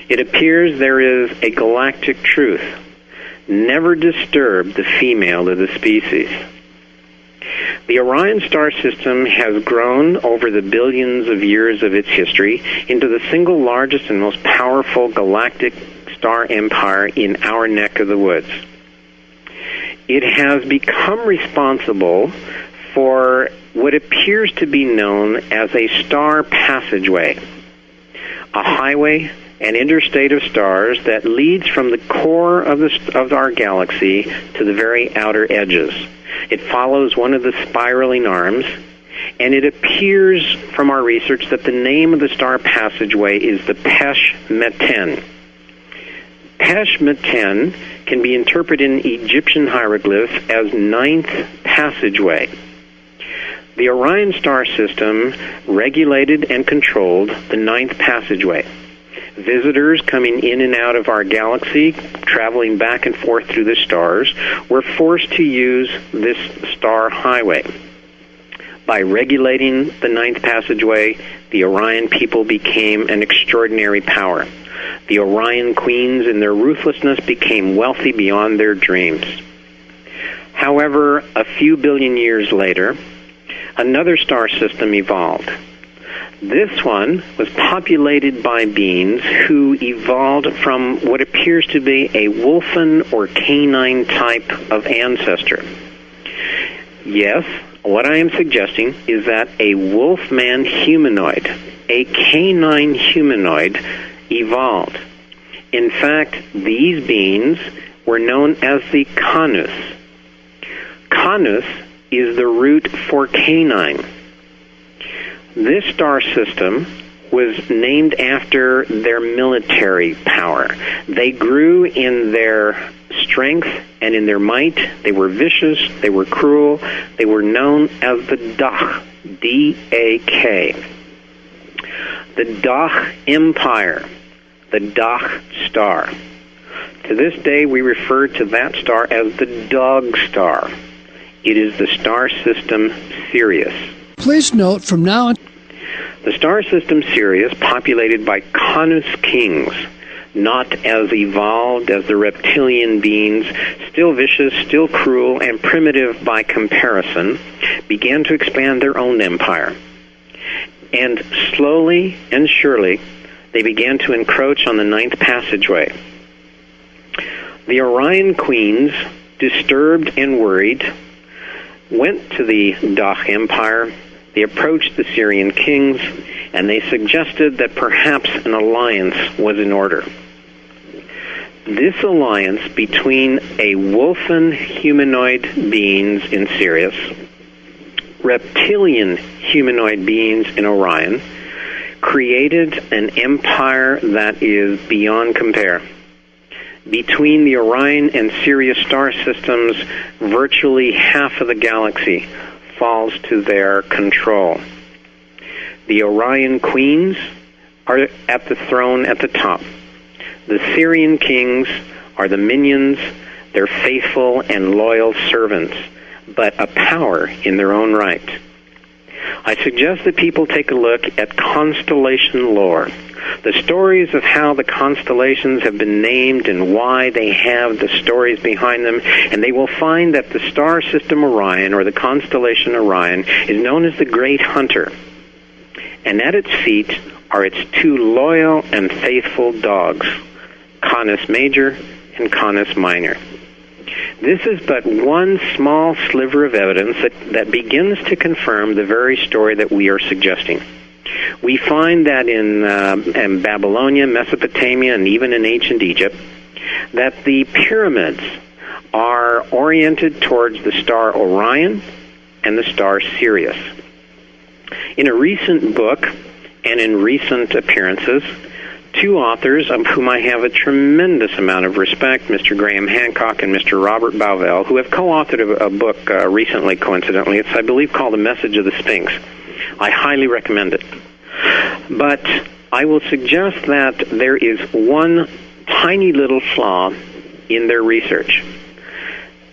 It appears there is a galactic truth. Never disturb the female of the species. The Orion star system has grown over the billions of years of its history into the single largest and most powerful galactic star empire in our neck of the woods. It has become responsible for what appears to be known as a star passageway, a highway, an interstate of stars that leads from the core of our galaxy to the very outer edges. It follows one of the spiraling arms, and it appears from our research that the name of the star passageway is the Pesh-Meten. Pesh-Meten can be interpreted in Egyptian hieroglyphs as ninth passageway. The Orion star system regulated and controlled the ninth passageway. Visitors coming in and out of our galaxy, traveling back and forth through the stars, were forced to use this star highway. By regulating the ninth passageway, the Orion people became an extraordinary power. The Orion queens, in their ruthlessness, became wealthy beyond their dreams. However, a few billion years later, another star system evolved. This one was populated by beings who evolved from what appears to be a wolfen or canine type of ancestor. Yes, what I am suggesting is that a wolf-man humanoid, a canine humanoid, evolved. In fact, these beings were known as the Canus. Canus is the root for canine. This star system was named after their military power. They grew in their strength and in their might. They were vicious. They were cruel. They were known as the Dak, D-A-K. The Dak Empire, the Dak star. To this day, we refer to that star as the Dog Star. It is the star system Sirius. Please note from now on, the star system Sirius, populated by Canus kings, not as evolved as the reptilian beings, still vicious, still cruel, and primitive by comparison, began to expand their own empire. And slowly and surely, they began to encroach on the ninth passageway. The Orion queens, disturbed and worried, went to the Dak Empire. They approached the Syrian kings, and they suggested that perhaps an alliance was in order. This alliance between a wolfen humanoid beings in Sirius, reptilian humanoid beings in Orion, created an empire that is beyond compare. Between the Orion and Sirius star systems, virtually half of the galaxy falls to their control. The Orion queens are at the throne at the top. The Syrian kings are the minions. They're faithful and loyal servants, but a power in their own right. I suggest that people take a look at constellation lore, the stories of how the constellations have been named and why they have the stories behind them, and they will find that the star system Orion, or the constellation Orion, is known as the Great Hunter. And at its feet are its two loyal and faithful dogs, Canis Major and Canis Minor. This is but one small sliver of evidence that begins to confirm the very story that we are suggesting. We find that in Babylonia, Mesopotamia, and even in ancient Egypt, that the pyramids are oriented towards the star Orion and the star Sirius. In a recent book and in recent appearances, two authors of whom I have a tremendous amount of respect, Mr. Graham Hancock and Mr. Robert Bauval, who have co-authored a book recently, coincidentally. It's, I believe, called The Message of the Sphinx. I highly recommend it. But I will suggest that there is one tiny little flaw in their research.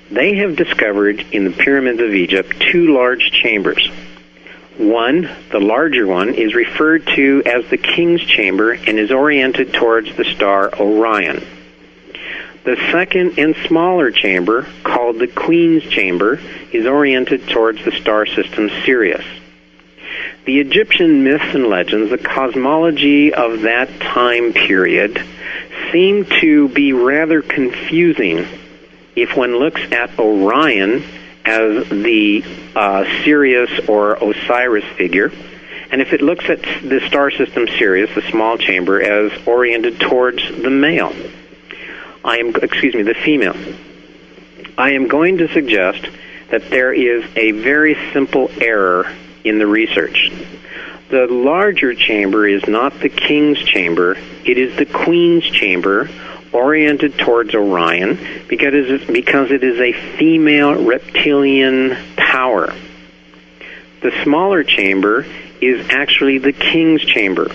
They have discovered in the pyramids of Egypt two large chambers. One, the larger one, is referred to as the King's Chamber and is oriented towards the star Orion. The second and smaller chamber, called the Queen's Chamber, is oriented towards the star system Sirius. The Egyptian myths and legends, the cosmology of that time period, seem to be rather confusing if one looks at Orion as the Sirius or Osiris figure, and if it looks at the star system Sirius, the small chamber, as oriented towards the the female. I am going to suggest that there is a very simple error in the research. The larger chamber is not the King's Chamber, it is the Queen's Chamber, oriented towards Orion, because it is a female reptilian power. The smaller chamber is actually the King's Chamber.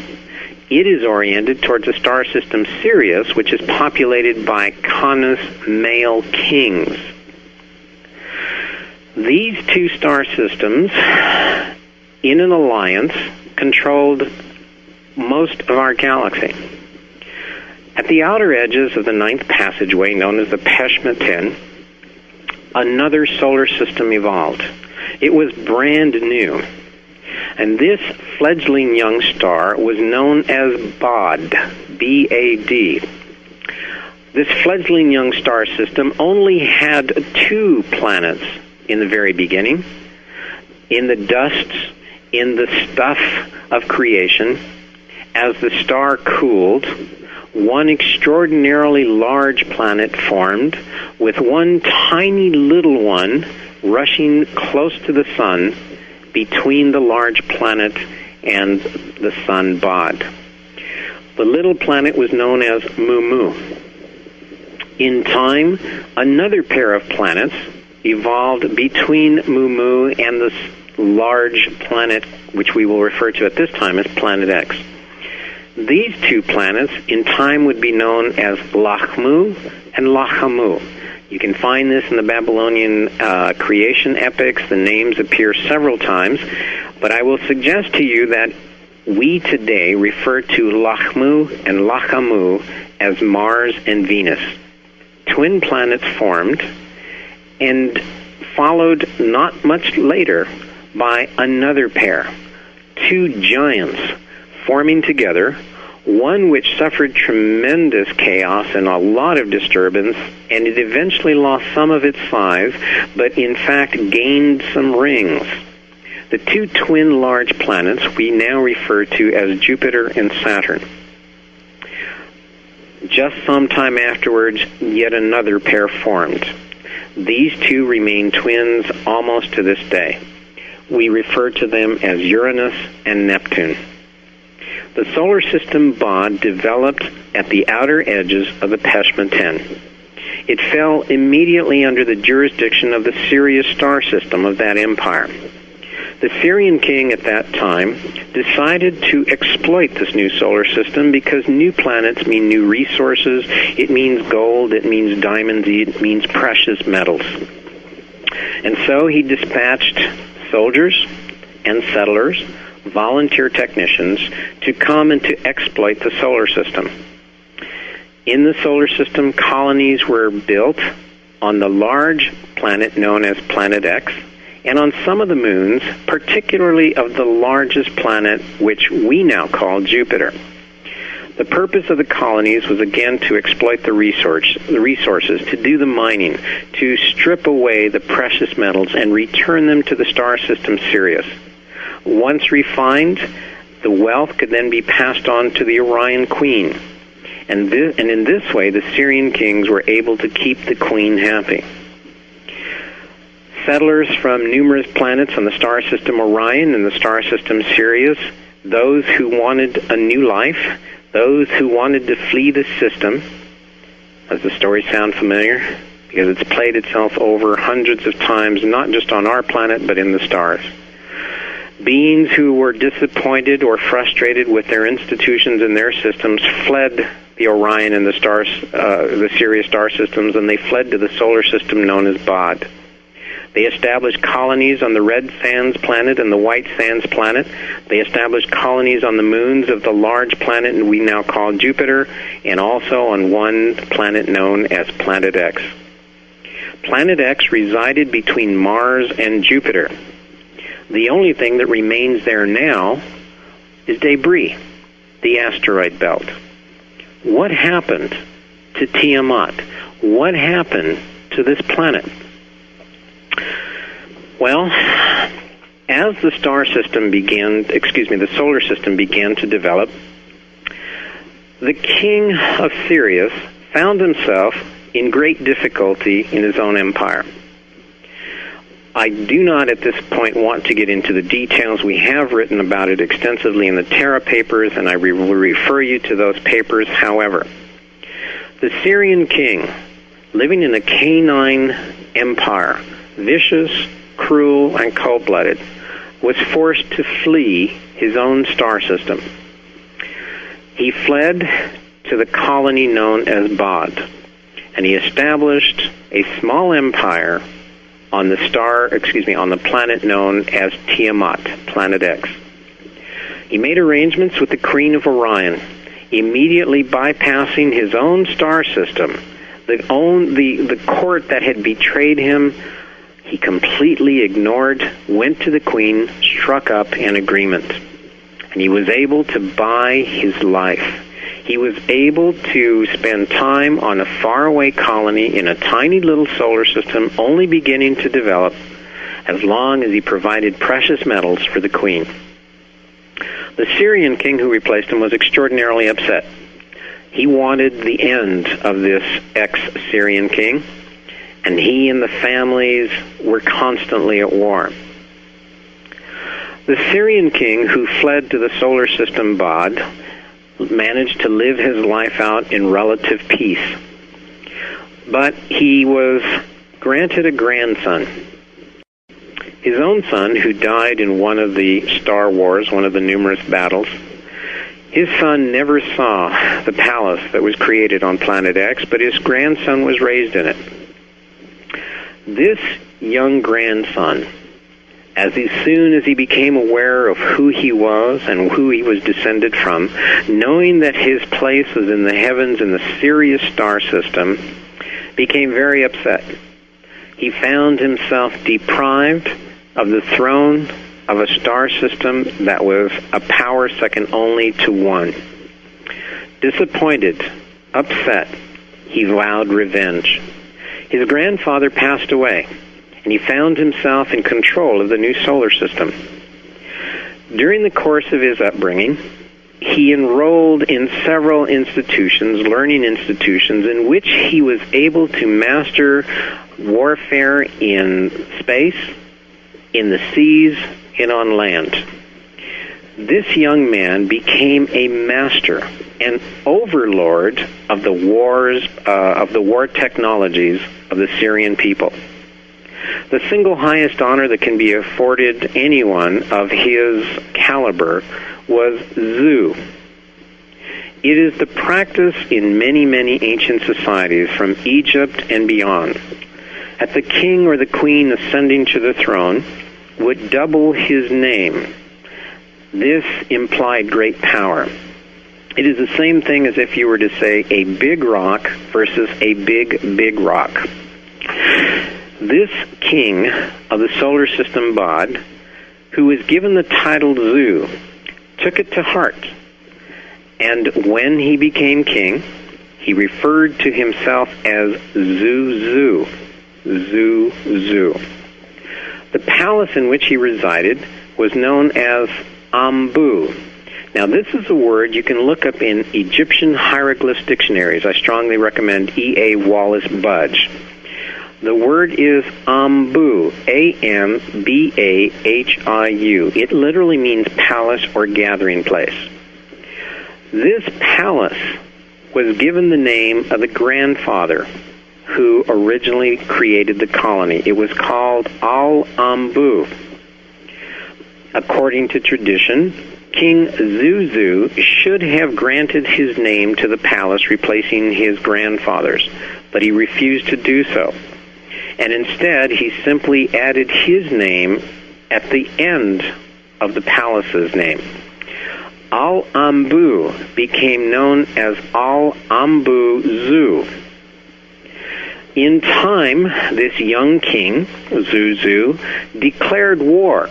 It is oriented towards the star system Sirius, which is populated by Canis male kings. These two star systems, in an alliance, controlled most of our galaxy. At the outer edges of the ninth passageway, known as the Peshmetin, another solar system evolved. It was brand new. And this fledgling young star was known as Bod, B-A-D. This fledgling young star system only had 2 planets in the very beginning. In the dusts, in the stuff of creation, as the star cooled, one extraordinarily large planet formed, with one tiny little one rushing close to the sun between the large planet and the sun Bod. The little planet was known as Mu. In time, another pair of planets evolved between Mu and the large planet, which we will refer to at this time as Planet X. These 2 planets in time would be known as Lachmu and Lachamu. You can find this in the Babylonian creation epics. The names appear several times, but I will suggest to you that we today refer to Lachmu and Lachamu as Mars and Venus. Twin planets formed and followed not much later by another pair, 2 giants forming together, one which suffered tremendous chaos and a lot of disturbance, and it eventually lost some of its size, but in fact gained some rings. The 2 twin large planets we now refer to as Jupiter and Saturn. Just some time afterwards, yet another pair formed. These 2 remain twins almost to this day. We refer to them as Uranus and Neptune. The solar system Bod developed at the outer edges of the Peshmetin. It fell immediately under the jurisdiction of the Sirius star system of that empire. The Syrian king at that time decided to exploit this new solar system because new planets mean new resources, it means gold, it means diamonds, it means precious metals. And so he dispatched soldiers and settlers, volunteer technicians, to come and to exploit the solar system. In the solar system, colonies were built on the large planet known as Planet X, and on some of the moons, particularly of the largest planet, which we now call Jupiter. The purpose of the colonies was again to exploit the resources, to do the mining, to strip away the precious metals and return them to the star system Sirius. Once refined, the wealth could then be passed on to the Orion Queen. And in this way, the Syrian kings were able to keep the queen happy. Settlers from numerous planets on the star system Orion and the star system Sirius, those who wanted a new life, those who wanted to flee the system. Does the story sound familiar? Because it's played itself over hundreds of times, not just on our planet, but in the stars. Beings who were disappointed or frustrated with their institutions and their systems fled the Orion and the Sirius star systems, and they fled to the solar system known as Bod. They established colonies on the Red Sands planet and the White Sands planet. They established colonies on the moons of the large planet we now call Jupiter, and also on one planet known as Planet X. Planet X resided between Mars and Jupiter. The only thing that remains there now is debris, the asteroid belt. What happened to Tiamat? What happened to this planet? Well, as the solar system began to develop, the king of Sirius found himself in great difficulty in his own empire. I do not at this point want to get into the details. We have written about it extensively in the Terra papers, and I will refer you to those papers. However, the Syrian king, living in a canine empire, vicious, cruel, and cold-blooded, was forced to flee his own star system. He fled to the colony known as Bod, and he established a small empire on the planet known as Tiamat, Planet X. He made arrangements with the Queen of Orion, immediately bypassing his own star system. The court that had betrayed him, he completely ignored, went to the Queen, struck up an agreement, and he was able to buy his life. He was able to spend time on a faraway colony in a tiny little solar system only beginning to develop, as long as he provided precious metals for the Queen. The Syrian king who replaced him was extraordinarily upset. He wanted the end of this ex-Syrian king, and he and the families were constantly at war. The Syrian king who fled to the solar system Bod managed to live his life out in relative peace. But he was granted a grandson. His own son, who died in one of the Star Wars, one of the numerous battles, his son never saw the palace that was created on Planet X, but his grandson was raised in it. This young grandson, as soon as he became aware of who he was and who he was descended from, knowing that his place was in the heavens in the Sirius star system, became very upset. He found himself deprived of the throne of a star system that was a power second only to one. Disappointed, upset, he vowed revenge. His grandfather passed away, and he found himself in control of the new solar system. During the course of his upbringing, he enrolled in several institutions, learning institutions, in which he was able to master warfare in space, in the seas, and on land. This young man became a master, an overlord of the war technologies of the Syrian people. The single highest honor that can be afforded anyone of his caliber was Zu. It is the practice in many, many ancient societies from Egypt and beyond, that the king or the queen ascending to the throne would double his name. This implied great power. It is the same thing as if you were to say a big rock versus a big rock. This king of the solar system Bod, who was given the title Zu, took it to heart. And when he became king, he referred to himself as Zu. The palace in which he resided was known as Ambu. Now, this is a word you can look up in Egyptian hieroglyph dictionaries. I strongly recommend E.A. Wallace Budge. The word is Ambu, A-M-B-A-H-I-U. It literally means palace or gathering place. This palace was given the name of the grandfather who originally created the colony. It was called Al-Ambu. According to tradition, King Zuzu should have granted his name to the palace, replacing his grandfather's, but he refused to do so. And instead, he simply added his name at the end of the palace's name. Al-Ambu became known as Al-Ambu-Zu. In time, this young king, Zuzu, declared war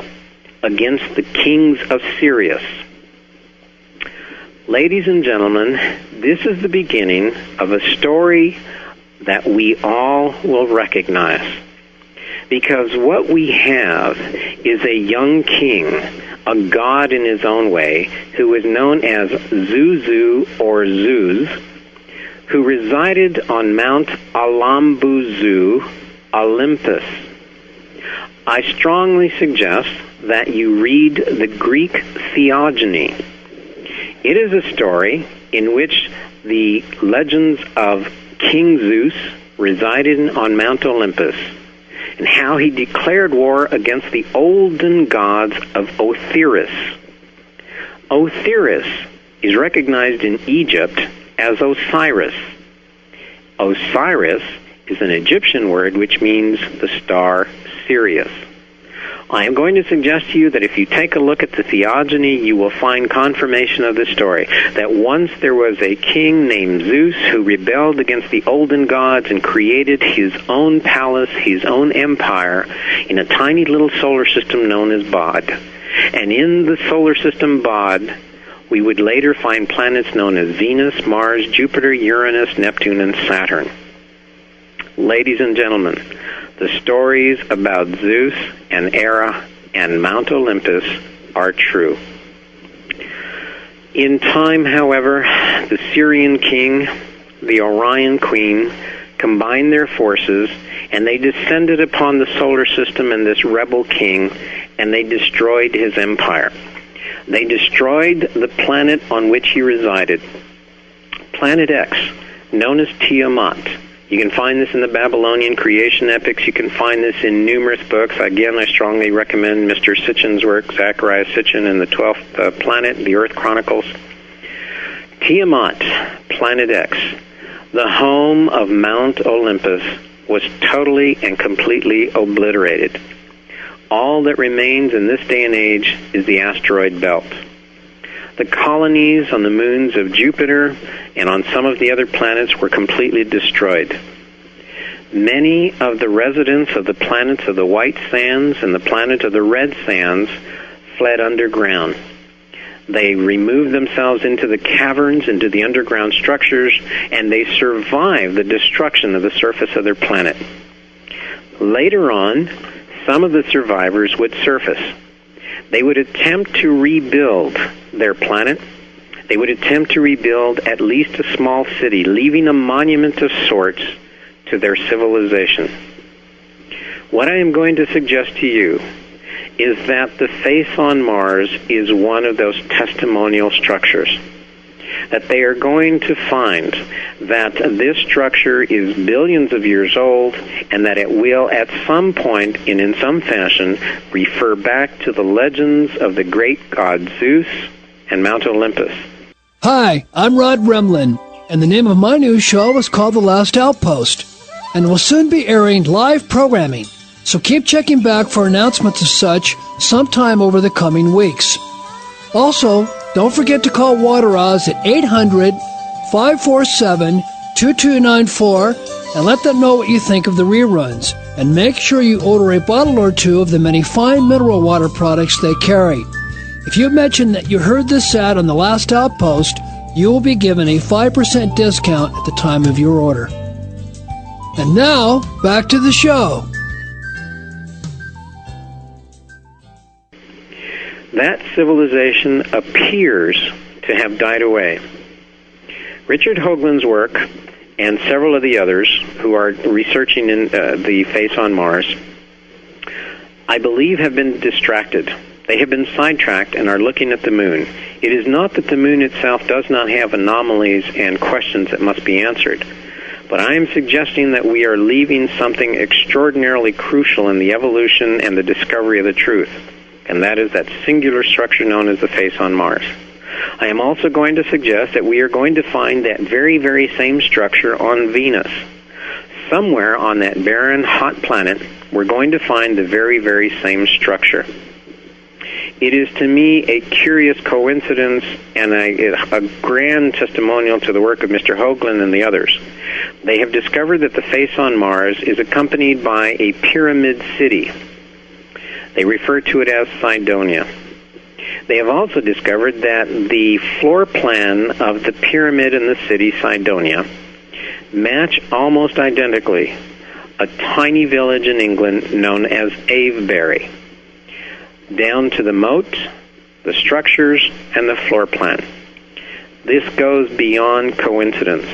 against the kings of Sirius. Ladies and gentlemen, this is the beginning of a story that we all will recognize. Because what we have is a young king, a god in his own way, who is known as Zuzu or Zuz, who resided on Mount Alambuzu, Olympus. I strongly suggest that you read the Greek Theogony. It is a story in which the legends of King Zeus resided on Mount Olympus, and how he declared war against the olden gods of Othyris. Othyris is recognized in Egypt as Osiris. Osiris is an Egyptian word which means the star Sirius. I am going to suggest to you that if you take a look at the Theogony, you will find confirmation of this story, that once there was a king named Zeus who rebelled against the olden gods and created his own palace, his own empire, in a tiny little solar system known as Bod. And in the solar system Bod, we would later find planets known as Venus, Mars, Jupiter, Uranus, Neptune, and Saturn. Ladies and gentlemen, the stories about Zeus and Hera and Mount Olympus are true. In time, however, the Syrian king, the Orion queen, combined their forces, and they descended upon the solar system and this rebel king, and they destroyed his empire. They destroyed the planet on which he resided, Planet X, known as Tiamat. You can find this in the Babylonian creation epics. You can find this in numerous books. Again, I strongly recommend Mr. Sitchin's work, Zachariah Sitchin, and the 12th Planet, the Earth Chronicles. Tiamat, Planet X, the home of Mount Olympus, was totally and completely obliterated. All that remains in this day and age is the asteroid belt. The colonies on the moons of Jupiter and on some of the other planets were completely destroyed. Many of the residents of the planets of the White Sands and the planet of the Red Sands fled underground. They removed themselves into the caverns, into the underground structures, and they survived the destruction of the surface of their planet. Later on, some of the survivors would surface. They would attempt to rebuild their planet. They would attempt to rebuild at least a small city, leaving a monument of sorts to their civilization. What I am going to suggest to you is that the face on Mars is one of those testimonial structures. That they are going to find that this structure is billions of years old, and that it will at some point and in some fashion refer back to the legends of the great god Zeus and Mount Olympus. Hi, I'm Rod Remlin, and the name of my new show is called The Last Outpost, and will soon be airing live programming, so keep checking back for announcements of such sometime over the coming weeks. Also, don't forget to call Water Oz at 800-547-2294 and let them know what you think of the reruns. And make sure you order a bottle or two of the many fine mineral water products they carry. If you mention that you heard this ad on The Last Outpost, you will be given a 5% discount at the time of your order. And now, back to the show. That civilization appears to have died away. Richard Hoagland's work and several of the others who are researching in the face on Mars, I believe, have been distracted. They have been sidetracked and are looking at the moon. It is not that the moon itself does not have anomalies and questions that must be answered, but I am suggesting that we are leaving something extraordinarily crucial in the evolution and the discovery of the truth, and that is that singular structure known as the face on Mars. I am also going to suggest that we are going to find that very, very same structure on Venus. somewhere on that barren, hot planet, we're going to find the very, very same structure. It is, to me, a curious coincidence and a grand testimonial to the work of Mr. Hoagland and the others. They have discovered that the face on Mars is accompanied by a pyramid city. They refer to it as Cydonia. They have also discovered that the floor plan of the pyramid and the city Cydonia match almost identically a tiny village in England known as Avebury, down to the moat, the structures, and the floor plan. This goes beyond coincidence.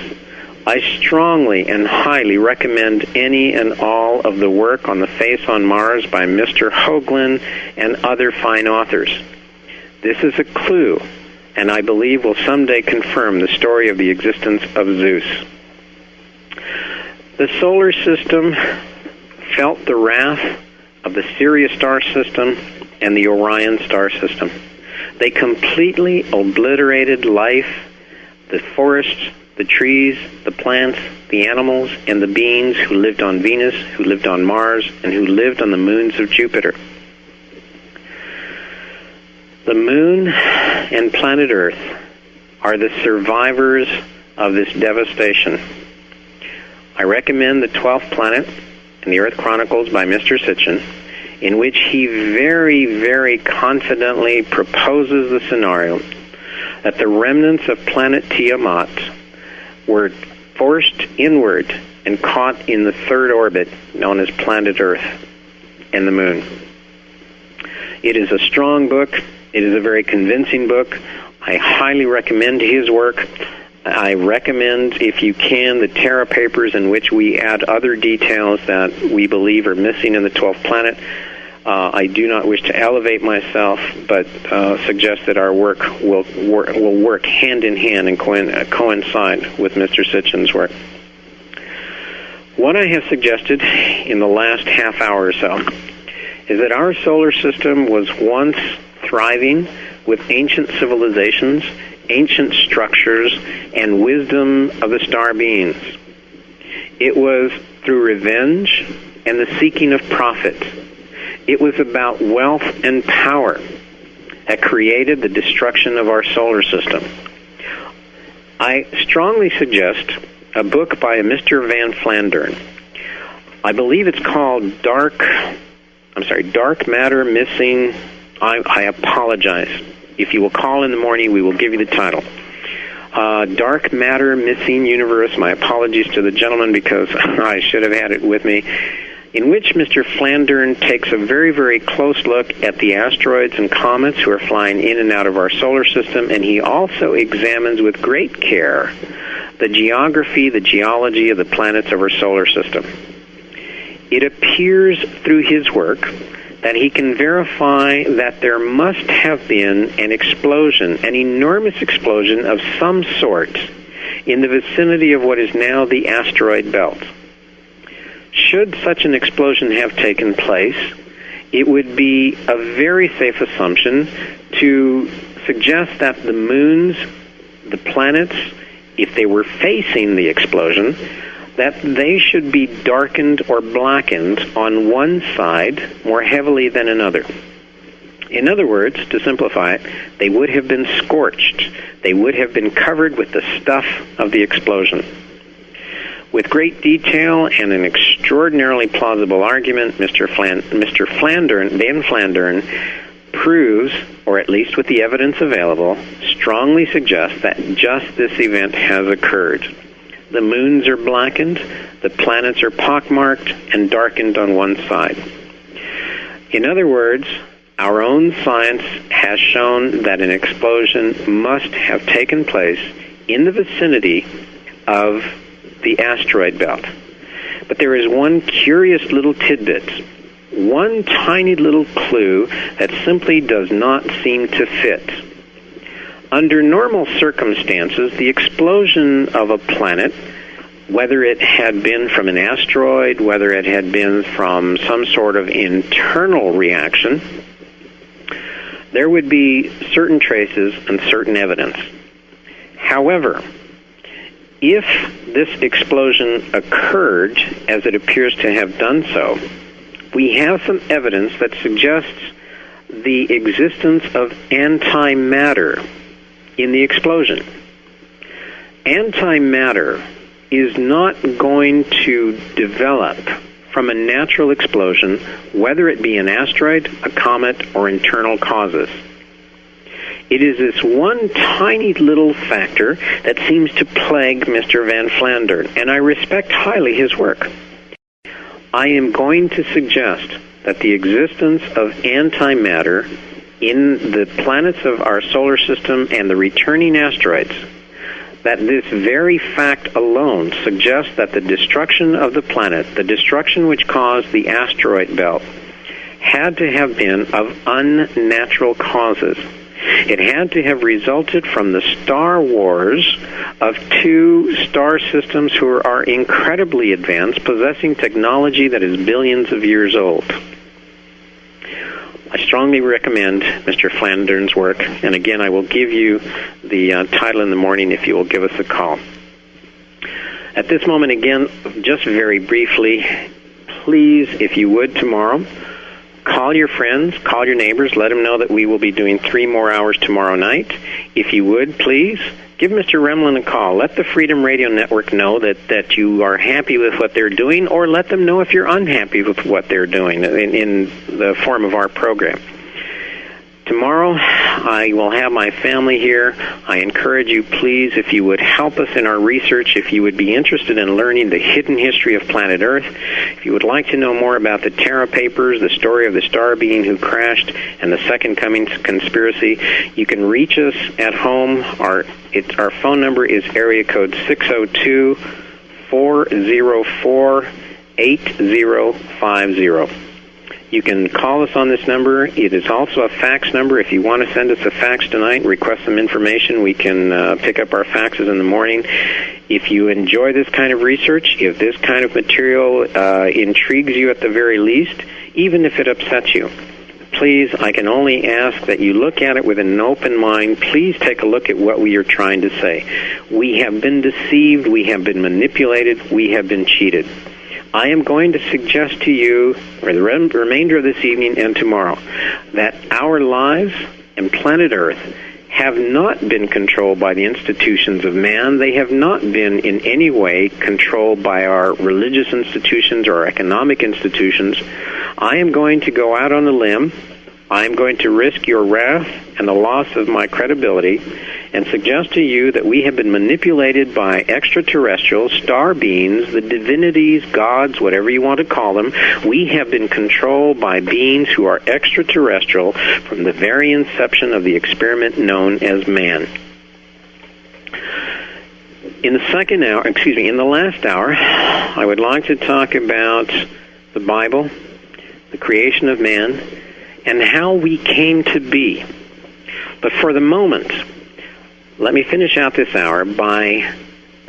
I strongly and highly recommend any and all of the work on the face on Mars by Mr. Hoagland and other fine authors. This is a clue, and I believe will someday confirm the story of the existence of Zeus. The solar system felt the wrath of the Sirius star system and the Orion star system. They completely obliterated life, the forests, the trees, the plants, the animals, and the beings who lived on Venus, who lived on Mars, and who lived on the moons of Jupiter. The moon and planet Earth are the survivors of this devastation. I recommend The 12th Planet and the Earth Chronicles by Mr. Sitchin, in which he very, very confidently proposes the scenario that the remnants of planet Tiamat were forced inward and caught in the third orbit known as planet Earth and the moon. It is a strong book. It is a very convincing book. I highly recommend his work. I recommend, if you can, the Terra Papers, in which we add other details that we believe are missing in the 12th planet. I do not wish to elevate myself, but suggest that our work will work hand in hand and coincide with Mr. Sitchin's work. What I have suggested in the last half hour or so is that our solar system was once thriving with ancient civilizations, ancient structures, and wisdom of the star beings. It was through revenge and the seeking of profit. It was about wealth and power that created the destruction of our solar system. I strongly suggest a book by a Mr. Van Flandern. I believe it's called Dark Matter Missing. I apologize. If you will call in the morning, we will give you the title. Dark Matter Missing Universe. My apologies to the gentleman because I should have had it with me. In which Mr. Flandern takes a very, very close look at the asteroids and comets who are flying in and out of our solar system, and he also examines with great care the geography, the geology of the planets of our solar system. It appears through his work that he can verify that there must have been an explosion, an enormous explosion of some sort in the vicinity of what is now the asteroid belt. Should such an explosion have taken place, it would be a very safe assumption to suggest that the moons, the planets, if they were facing the explosion, that they should be darkened or blackened on one side more heavily than another. In other words, to simplify it, they would have been scorched. They would have been covered with the stuff of the explosion. With great detail and an extraordinarily plausible argument, Mr. Van Flandern proves, or at least with the evidence available, strongly suggests that just this event has occurred. The moons are blackened, the planets are pockmarked and darkened on one side. In other words, our own science has shown that an explosion must have taken place in the vicinity of the asteroid belt. But there is one curious little tidbit, one tiny little clue that simply does not seem to fit. Under normal circumstances, the explosion of a planet, whether it had been from an asteroid, whether it had been from some sort of internal reaction, there would be certain traces and certain evidence. However, If this explosion occurred, as it appears to have done so, we have some evidence that suggests the existence of antimatter in the explosion. Antimatter is not going to develop from a natural explosion, whether it be an asteroid, a comet, or internal causes. It is this one tiny little factor that seems to plague Mr. Van Flandern, and I respect highly his work. I am going to suggest that the existence of antimatter in the planets of our solar system and the returning asteroids, that this very fact alone suggests that the destruction of the planet, the destruction which caused the asteroid belt, had to have been of unnatural causes. It had to have resulted from the star wars of two star systems who are incredibly advanced, possessing technology that is billions of years old. I strongly recommend Mr. Flandern's work, and again, I will give you the title in the morning if you will give us a call. At this moment, again, just very briefly, please, if you would, tomorrow, call your friends, call your neighbors, let them know that we will be doing 3 more hours tomorrow night. If you would, please, give Mr. Remlin a call. Let the Freedom Radio Network know that you are happy with what they're doing, or let them know if you're unhappy with what they're doing in the form of our program. Tomorrow, I will have my family here. I encourage you, please, if you would help us in our research, if you would be interested in learning the hidden history of planet Earth, if you would like to know more about the Terra Papers, the story of the star being who crashed, and the Second Coming conspiracy, you can reach us at home. Our phone number is area code 602-404-8050. You can call us on this number. It is also a fax number. If you want to send us a fax tonight and request some information, we can pick up our faxes in the morning. If you enjoy this kind of research, if this kind of material intrigues you at the very least, even if it upsets you, please, I can only ask that you look at it with an open mind. Please take a look at what we are trying to say. We have been deceived. We have been manipulated. We have been cheated. I am going to suggest to you, for the remainder of this evening and tomorrow, that our lives and planet Earth have not been controlled by the institutions of man. They have not been in any way controlled by our religious institutions or our economic institutions. I am going to go out on a limb. I am going to risk your wrath and the loss of my credibility and suggest to you that we have been manipulated by extraterrestrials, star beings, the divinities, gods, whatever you want to call them. We have been controlled by beings who are extraterrestrial from the very inception of the experiment known as man. In the last hour, I would like to talk about the Bible, the creation of man, and how we came to be. But for the moment, let me finish out this hour by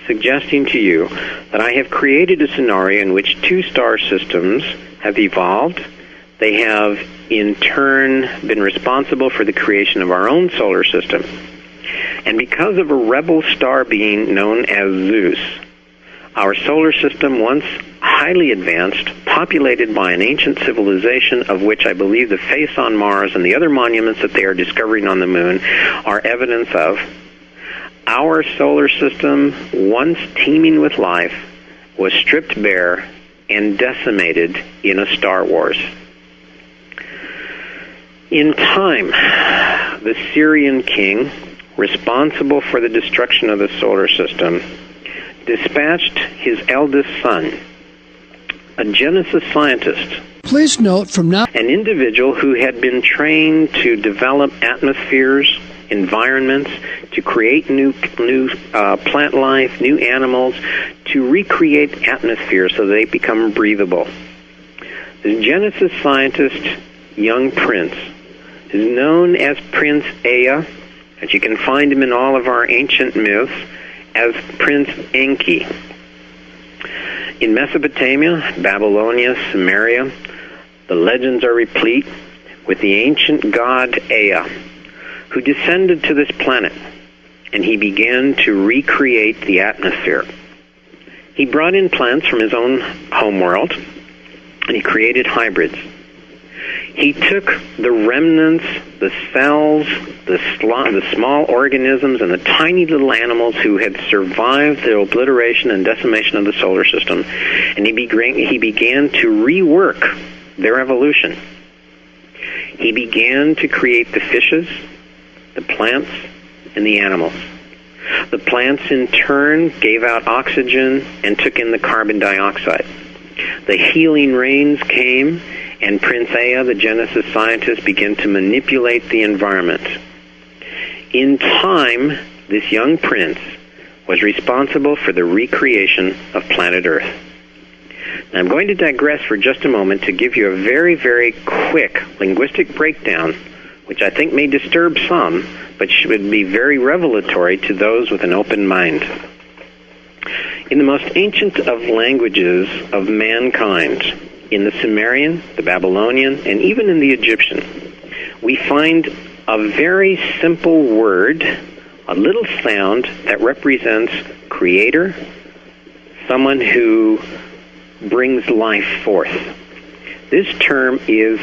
suggesting to you that I have created a scenario in which two star systems have evolved. They have, in turn, been responsible for the creation of our own solar system. And because of a rebel star being known as Zeus, our solar system, once highly advanced, populated by an ancient civilization of which I believe the face on Mars and the other monuments that they are discovering on the moon are evidence of, our solar system, once teeming with life, was stripped bare and decimated in a star wars. In time, the Syrian king, responsible for the destruction of the solar system, dispatched his eldest son, a Genesis scientist. Please note from now, an individual who had been trained to develop atmospheres, environments, to create new plant life, new animals, to recreate atmospheres so they become breathable. The Genesis scientist, young prince, is known as Prince Ea, and you can find him in all of our ancient myths as Prince Enki. In Mesopotamia, Babylonia, Sumeria, the legends are replete with the ancient god Ea, who descended to this planet and he began to recreate the atmosphere. He brought in plants from his own homeworld, and he created hybrids. He took the remnants, the cells, the small organisms, and the tiny little animals who had survived the obliteration and decimation of the solar system, and he began to rework their evolution. He began to create the fishes, the plants, and the animals. The plants, in turn, gave out oxygen and took in the carbon dioxide. The healing rains came, and Prince Ea, the Genesis scientist, began to manipulate the environment. In time, this young prince was responsible for the recreation of planet Earth. Now, I'm going to digress for just a moment to give you a very, very quick linguistic breakdown, which I think may disturb some, but should be very revelatory to those with an open mind. In the most ancient of languages of mankind, in the Sumerian, the Babylonian, and even in the Egyptian, we find a very simple word, a little sound that represents creator, someone who brings life forth. This term is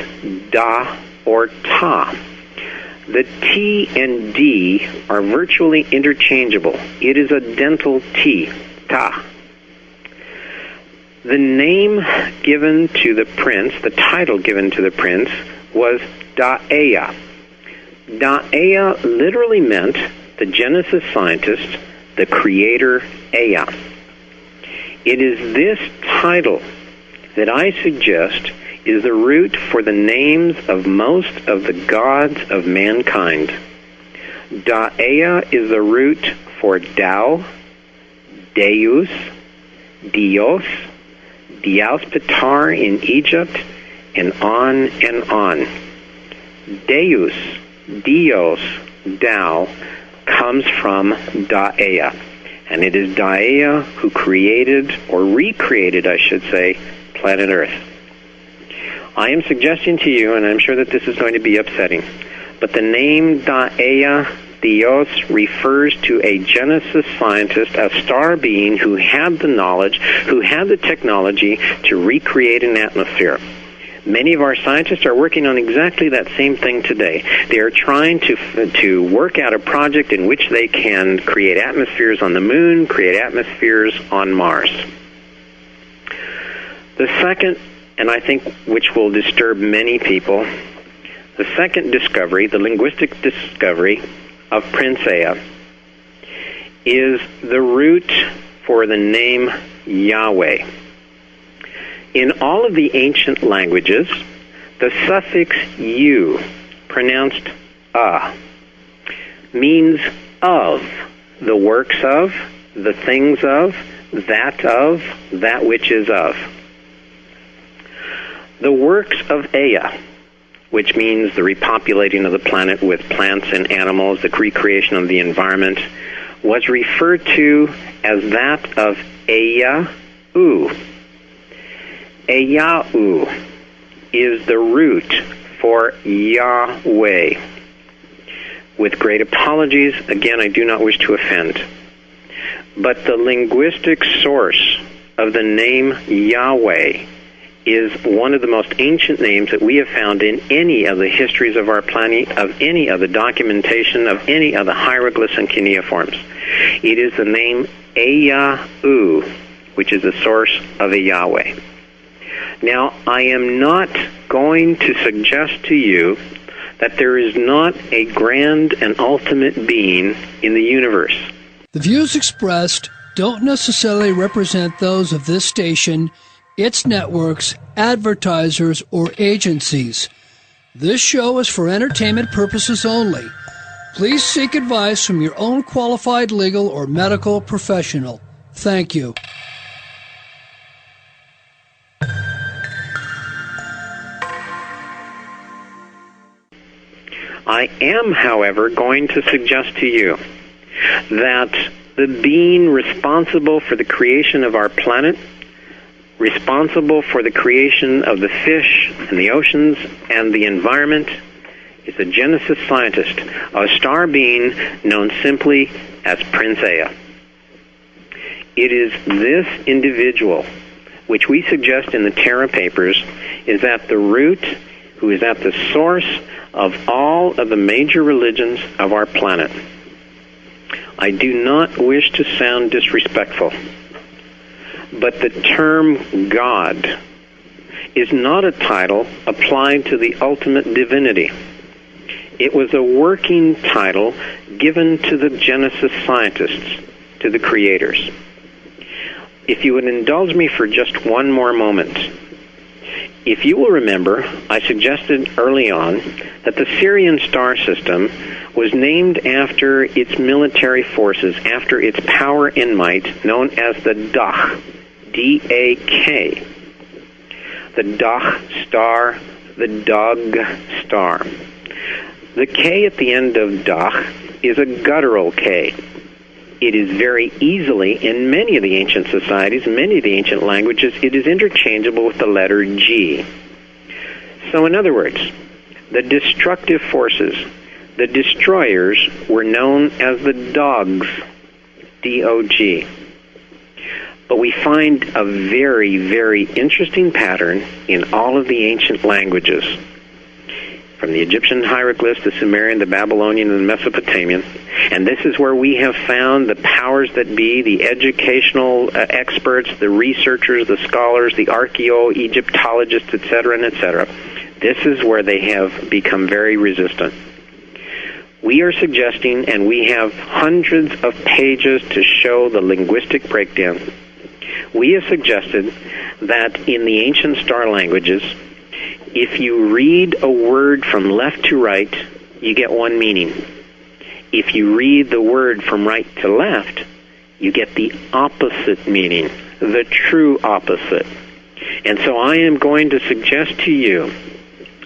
da or ta. The T and D are virtually interchangeable. It is a dental T, ta. The name given to the prince, the title given to the prince, was Da-Ea. Da-Ea literally meant the Genesis scientist, the creator Ea. It is this title that I suggest is the root for the names of most of the gods of mankind. Da-Ea is the root for Tao, Deus, Dios, Dios Pitar in Egypt, and on and on. Deus, Dios, Tao, comes from Da-Ea. And it is Da-Ea who created, or recreated, I should say, planet Earth. I am suggesting to you, and I'm sure that this is going to be upsetting, but the name Da-Ea Dios refers to a Genesis scientist, a star being who had the knowledge, who had the technology to recreate an atmosphere. Many of our scientists are working on exactly that same thing today. They are trying to work out a project in which they can create atmospheres on the moon, create atmospheres on Mars. The second, and I think which will disturb many people, the second discovery, the linguistic discovery of Prince Ea, is the root for the name Yahweh. In all of the ancient languages, the suffix "u," pronounced means of, the works of, the things of, that which is of. The works of Ea, which means the repopulating of the planet with plants and animals, the recreation of the environment, was referred to as that of Ea-u. Ea-u is the root for Yahweh. With great apologies, again, I do not wish to offend, but the linguistic source of the name Yahweh is one of the most ancient names that we have found in any of the histories of our planet, of any of the documentation, of any of the hieroglyphs and cuneiforms. It is the name Ea-u, which is the source of a Yahweh. Now, I am not going to suggest to you that there is not a grand and ultimate being in the universe. The views expressed don't necessarily represent those of this station, its networks, advertisers, or agencies. This show is for entertainment purposes only. Please seek advice from your own qualified legal or medical professional. Thank you. I am, however, going to suggest to you that the being responsible for the creation of our planet, responsible for the creation of the fish and the oceans and the environment, is a Genesis scientist, a star being known simply as Prince Ea. It is this individual, which we suggest in the Terra Papers, is at the root, who is at the source of all of the major religions of our planet. I do not wish to sound disrespectful, but the term God is not a title applied to the ultimate divinity. It was a working title given to the Genesis scientists, to the creators. If you would indulge me for just one more moment, if you will remember, I suggested early on that the Sirian star system was named after its military forces, after its power and might, known as the Dak, D-A-K. The Dak star, the Dog star. The K at the end of Dak is a guttural K. It is very easily, in many of the ancient societies, many of the ancient languages, it is interchangeable with the letter G. So in other words, the destructive forces, the destroyers, were known as the Dogs, D-O-G. But we find a very, very interesting pattern in all of the ancient languages, from the Egyptian hieroglyphs, the Sumerian, the Babylonian, and the Mesopotamian. And this is where we have found the powers that be, the educational experts, the researchers, the scholars, the archaeo-Egyptologists, etc., and etc. This is where they have become very resistant. We are suggesting, and we have hundreds of pages to show the linguistic breakdown. We have suggested that in the ancient star languages, if you read a word from left to right, you get one meaning. If you read the word from right to left, you get the opposite meaning, the true opposite. And so I am going to suggest to you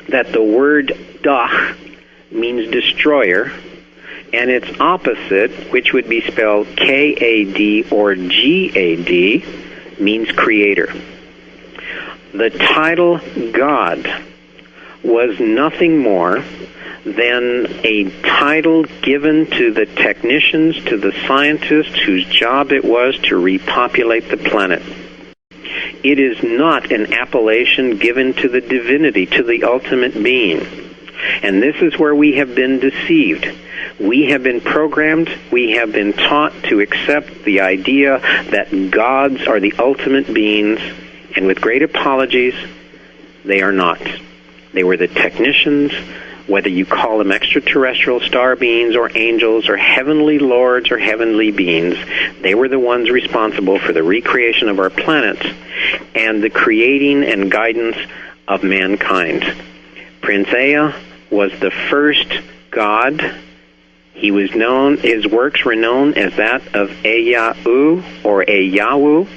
that the word Dak means destroyer, and its opposite, which would be spelled K-A-D or G-A-D, means creator. The title God was nothing more than a title given to the technicians, to the scientists whose job it was to repopulate the planet. It is not an appellation given to the divinity, to the ultimate being. And this is where we have been deceived. We have been programmed, we have been taught to accept the idea that gods are the ultimate beings, and with great apologies, they are not. They were the technicians, whether you call them extraterrestrial star beings or angels or heavenly lords or heavenly beings. They were the ones responsible for the recreation of our planet and the creating and guidance of mankind. Prince Ea was the first god. He was known, his works were known as that of Eyahu or Eyahu.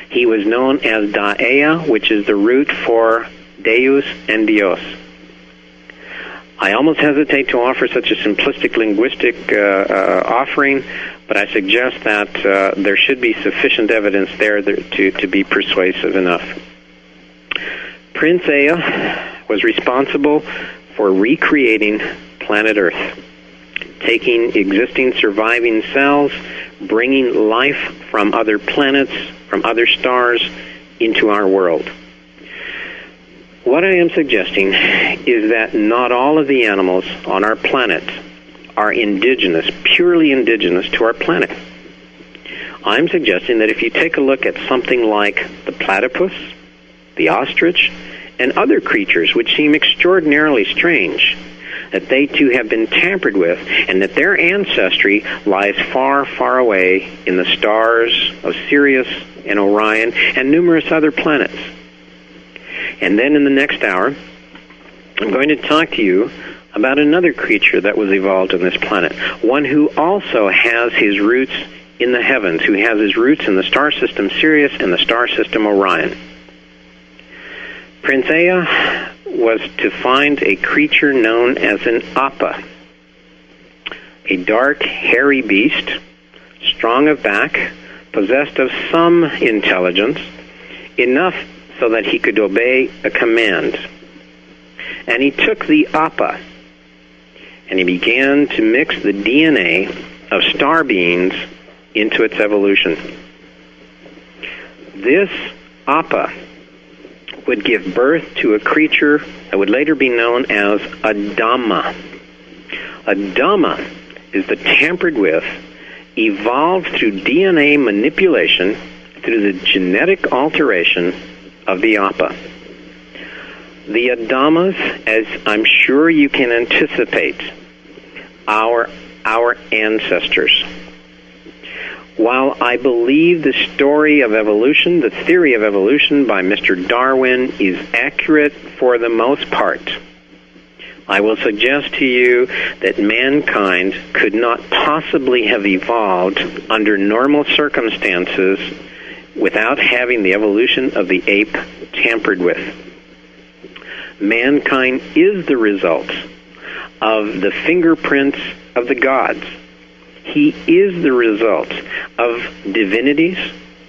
He was known as Da'ea, which is the root for Deus and Dios. I almost hesitate to offer such a simplistic linguistic offering, but I suggest that there should be sufficient evidence there to be persuasive enough. Prince Ea was responsible for recreating planet Earth, taking existing surviving cells, bringing life from other planets, from other stars, into our world. What I am suggesting is that not all of the animals on our planet are indigenous, purely indigenous to our planet. I'm suggesting that if you take a look at something like the platypus, the ostrich, and other creatures which seem extraordinarily strange, that they too have been tampered with, and that their ancestry lies far, far away in the stars of Sirius and Orion and numerous other planets. And then in the next hour, I'm going to talk to you about another creature that was evolved on this planet, one who also has his roots in the heavens, who has his roots in the star system Sirius and the star system Orion. Prince Ea was to find a creature known as an Appa, a dark, hairy beast, strong of back, possessed of some intelligence, enough so that he could obey a command. And he took the Appa, and he began to mix the DNA of star beings into its evolution. This Appa would give birth to a creature that would later be known as a Dhamma. A Dhamma is the tampered with, evolved through DNA manipulation, through the genetic alteration of the Appa. The Adhamas, as I'm sure you can anticipate, are our ancestors. While I believe the story of evolution, the theory of evolution by Mr. Darwin is accurate for the most part, I will suggest to you that mankind could not possibly have evolved under normal circumstances without having the evolution of the ape tampered with. Mankind is the result of the fingerprints of the gods. He is the result of divinities,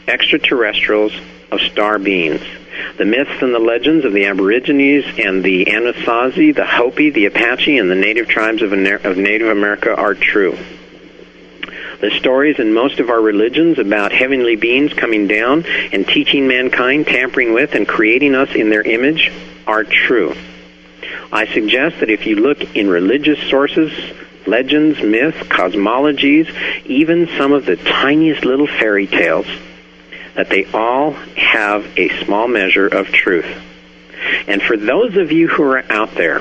extraterrestrials, of star beings. The myths and the legends of the Aborigines and the Anasazi, the Hopi, the Apache, and the native tribes of Native America are true. The stories in most of our religions about heavenly beings coming down and teaching mankind, tampering with, and creating us in their image are true. I suggest that if you look in religious sources, legends, myths, cosmologies, even some of the tiniest little fairy tales, that they all have a small measure of truth. And for those of you who are out there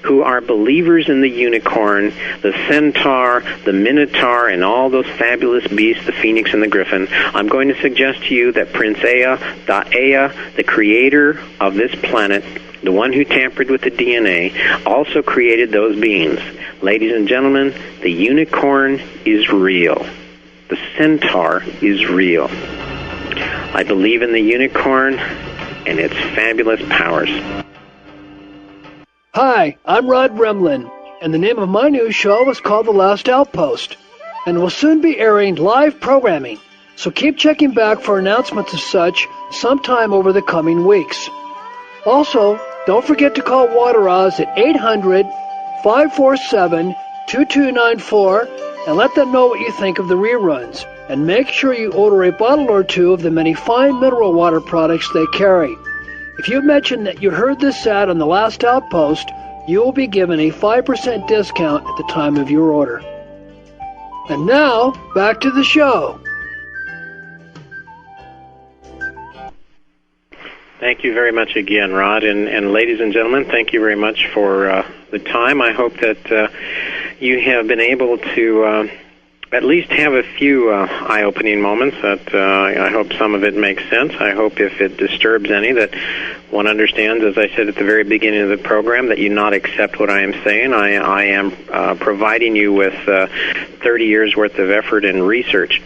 who are believers in the unicorn, the centaur, the minotaur, and all those fabulous beasts, the phoenix and the griffin, I'm going to suggest to you that Prince Ea, the creator of this planet, the one who tampered with the DNA, also created those beings. Ladies and gentlemen, the unicorn is real. The centaur is real. I believe in the unicorn and its fabulous powers. Hi, I'm Rod Remlin, and the name of my new show is called The Last Outpost, and will soon be airing live programming, so keep checking back for announcements as such sometime over the coming weeks. Also, don't forget to call Water Oz at 800-547-2294 and let them know what you think of the reruns. And make sure you order a bottle or two of the many fine mineral water products they carry. If you mention that you heard this ad on The Last Outpost, you will be given a 5% discount at the time of your order. And now, back to the show. Thank you very much again, Rod. And ladies and gentlemen, thank you very much for the time. I hope that you have been able to at least have a few eye-opening moments that I hope some of it makes sense. I hope if it disturbs any that one understands, as I said at the very beginning of the program, that you not accept what I am saying. I am providing you with 30 years' worth of effort and research.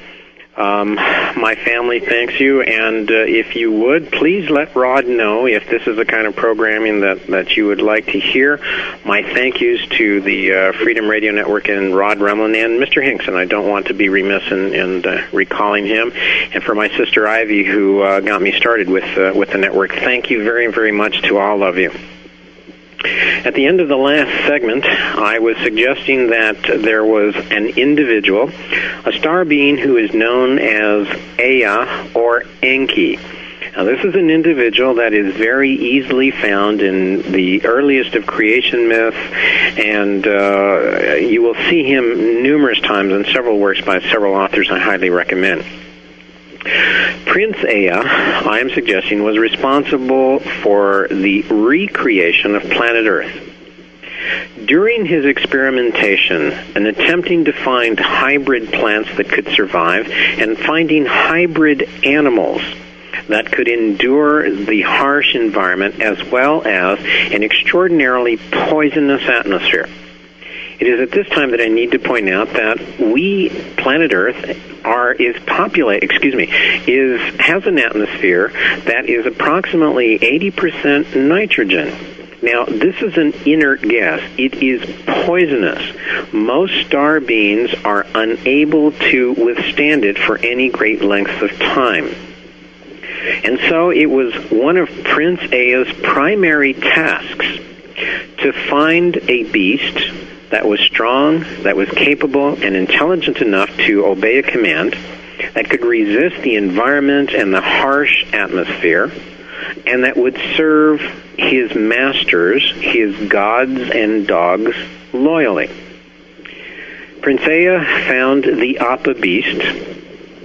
My family thanks you, and if you would, please let Rod know if this is the kind of programming that you would like to hear. My thank yous to the Freedom Radio Network and Rod Remlin and Mr. Hinkson. I don't want to be remiss in recalling him. And for my sister Ivy, who got me started with the network, thank you very, very much to all of you. At the end of the last segment, I was suggesting that there was an individual, a star being who is known as Ea or Enki. Now, this is an individual that is very easily found in the earliest of creation myths, and you will see him numerous times in several works by several authors I highly recommend. Prince Ea, I am suggesting, was responsible for the recreation of planet Earth. During his experimentation and attempting to find hybrid plants that could survive and finding hybrid animals that could endure the harsh environment as well as an extraordinarily poisonous atmosphere. It is at this time that I need to point out that planet Earth, has an atmosphere that is approximately 80% nitrogen. Now, this is an inert gas. It is poisonous. Most star beings are unable to withstand it for any great lengths of time. And so it was one of Prince Ea's primary tasks to find a beast that was strong, that was capable and intelligent enough to obey a command, that could resist the environment and the harsh atmosphere, and that would serve his masters, his gods and dogs, loyally. Prince Ea found the Appa beast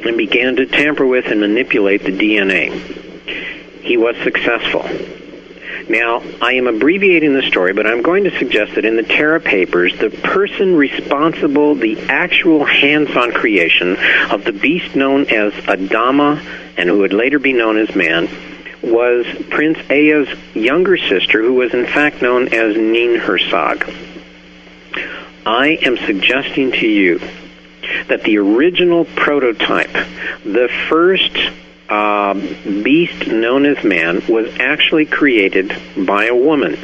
and began to tamper with and manipulate the DNA. He was successful. Now, I am abbreviating the story, but I'm going to suggest that in the Terra Papers, the person responsible, the actual hands-on creation of the beast known as Adama, and who would later be known as man, was Prince Ea's younger sister, who was in fact known as Nin-Hersag. I am suggesting to you that the original prototype, the first beast known as man, was actually created by a woman.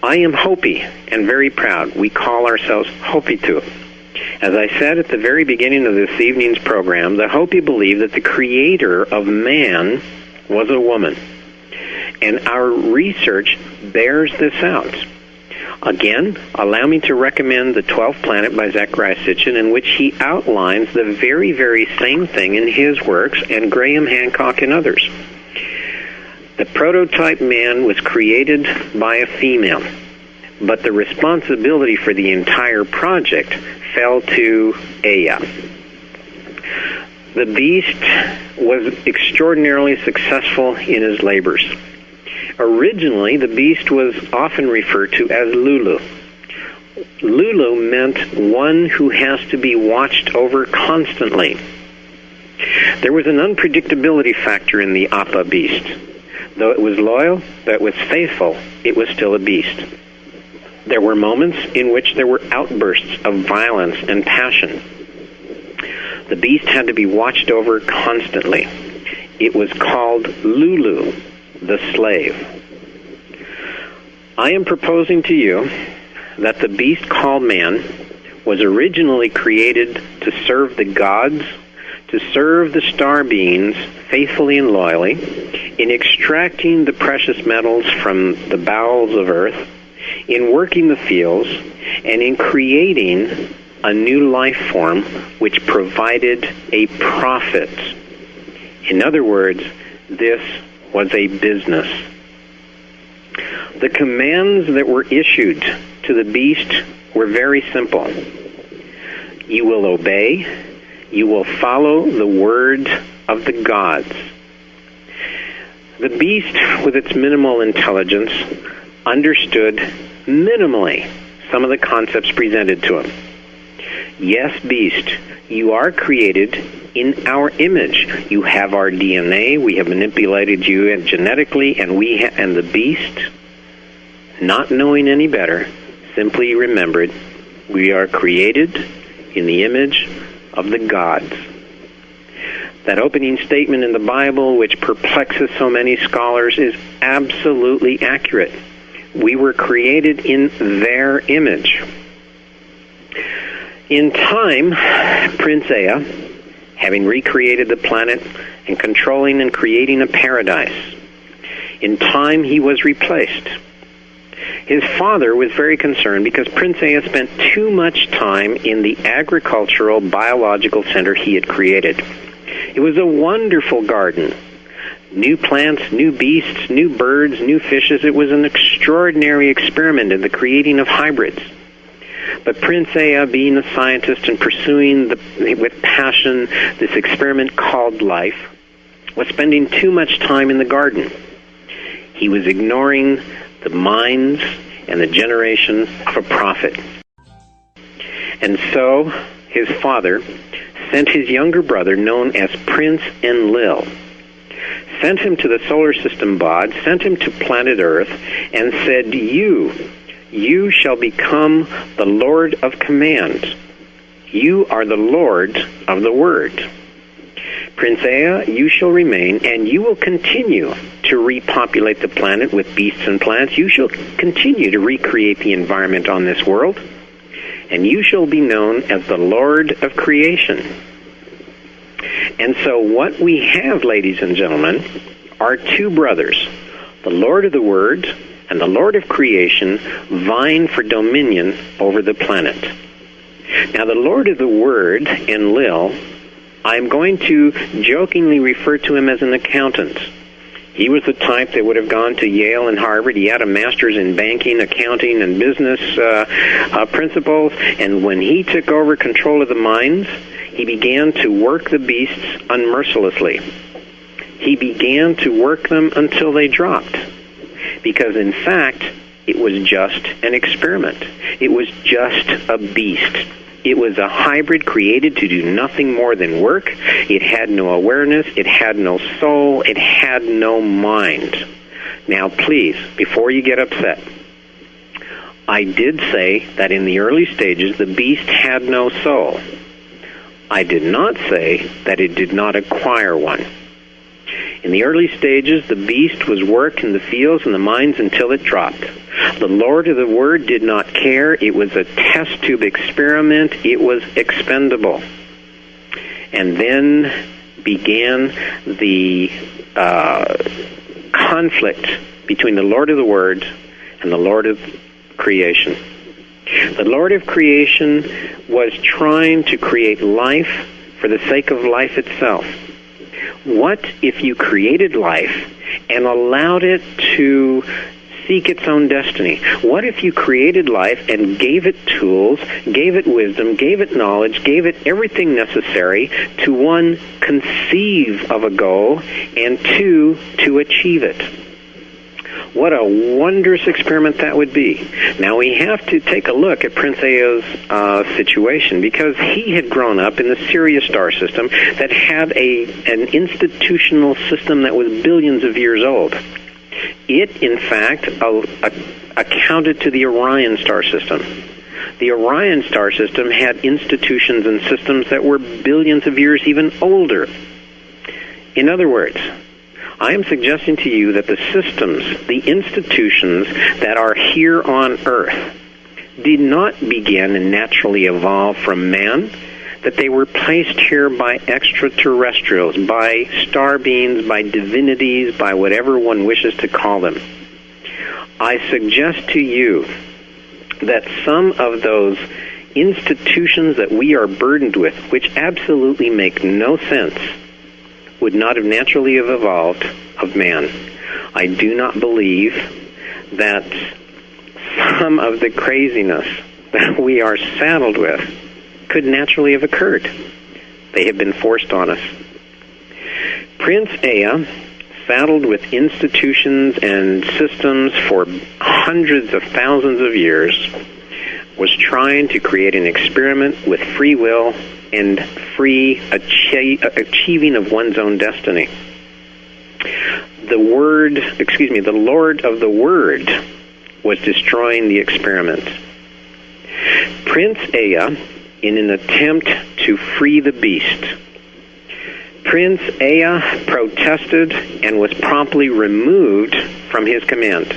I am Hopi and very proud. We call ourselves Hopitu. As I said at the very beginning of this evening's program, the Hopi believe that the creator of man was a woman. And our research bears this out. Again, allow me to recommend The 12th Planet by Zecharia Sitchin, in which he outlines the very, very same thing in his works, and Graham Hancock and others. The prototype man was created by a female, but the responsibility for the entire project fell to Ea. The beast was extraordinarily successful in his labors. Originally, the beast was often referred to as Lulu. Lulu meant one who has to be watched over constantly. There was an unpredictability factor in the Appa beast. Though it was loyal, though it was faithful, it was still a beast. There were moments in which there were outbursts of violence and passion. The beast had to be watched over constantly. It was called Lulu, the slave. I am proposing to you that the beast called man was originally created to serve the gods, to serve the star beings faithfully and loyally, in extracting the precious metals from the bowels of earth, in working the fields, and in creating a new life form which provided a profit. In other words, this was a business. The commands that were issued to the beast were very simple. You will obey, you will follow the word of the gods. The beast, with its minimal intelligence, understood minimally some of the concepts presented to him. Yes, beast, you are created in our image. You have our DNA. We have manipulated you genetically, and and the beast, not knowing any better, simply remembered, we are created in the image of the gods. That opening statement in the Bible, which perplexes so many scholars, is absolutely accurate. We were created in their image. In time, Prince Ea, having recreated the planet and controlling and creating a paradise, in time he was replaced. His father was very concerned because Prince Ea spent too much time in the agricultural biological center he had created. It was a wonderful garden. New plants, new beasts, new birds, new fishes. It was an extraordinary experiment in the creating of hybrids. But Prince Ea, being a scientist and pursuing with passion this experiment called life, was spending too much time in the garden. He was ignoring the minds and the generation of a prophet. And so his father sent his younger brother, known as Prince Enlil, sent him to the solar system bod, sent him to planet Earth, and said, You shall become the Lord of Command. You are the Lord of the Word. Prince Ea, you shall remain, and you will continue to repopulate the planet with beasts and plants. You shall continue to recreate the environment on this world, and you shall be known as the Lord of Creation. And so what we have, ladies and gentlemen, are two brothers, the Lord of the Word and the Lord of creation vying for dominion over the planet. Now, the Lord of the Word, Enlil, I'm going to jokingly refer to him as an accountant. He was the type that would have gone to Yale and Harvard. He had a master's in banking, accounting, and business principles. And when he took over control of the mines, he began to work the beasts unmercilessly. He began to work them until they dropped. Because, in fact, it was just an experiment. It was just a beast. It was a hybrid created to do nothing more than work. It had no awareness. It had no soul. It had no mind. Now, please, before you get upset, I did say that in the early stages, the beast had no soul. I did not say that it did not acquire one. In the early stages, the beast was worked in the fields and the mines until it dropped. The Lord of the Word did not care. It was a test tube experiment. It was expendable. And then began the conflict between the Lord of the Word and the Lord of creation. The Lord of creation was trying to create life for the sake of life itself. What if you created life and allowed it to seek its own destiny? What if you created life and gave it tools, gave it wisdom, gave it knowledge, gave it everything necessary to, one, conceive of a goal, and two, to achieve it? What a wondrous experiment that would be. Now, we have to take a look at Prince Ea's situation, because he had grown up in the Sirius star system that had an institutional system that was billions of years old. It, in fact, accounted to the Orion star system. The Orion star system had institutions and systems that were billions of years even older. In other words, I am suggesting to you that the systems, the institutions that are here on Earth did not begin and naturally evolve from man, that they were placed here by extraterrestrials, by star beings, by divinities, by whatever one wishes to call them. I suggest to you that some of those institutions that we are burdened with, which absolutely make no sense, would not have naturally have evolved of man. I do not believe that some of the craziness that we are saddled with could naturally have occurred. They have been forced on us. Prince Ea, saddled with institutions and systems for hundreds of thousands of years, was trying to create an experiment with free will and free achieving of one's own destiny. The Lord of the Word was destroying the experiment. Prince Ea, in an attempt to free the beast, Prince Ea protested and was promptly removed from his command.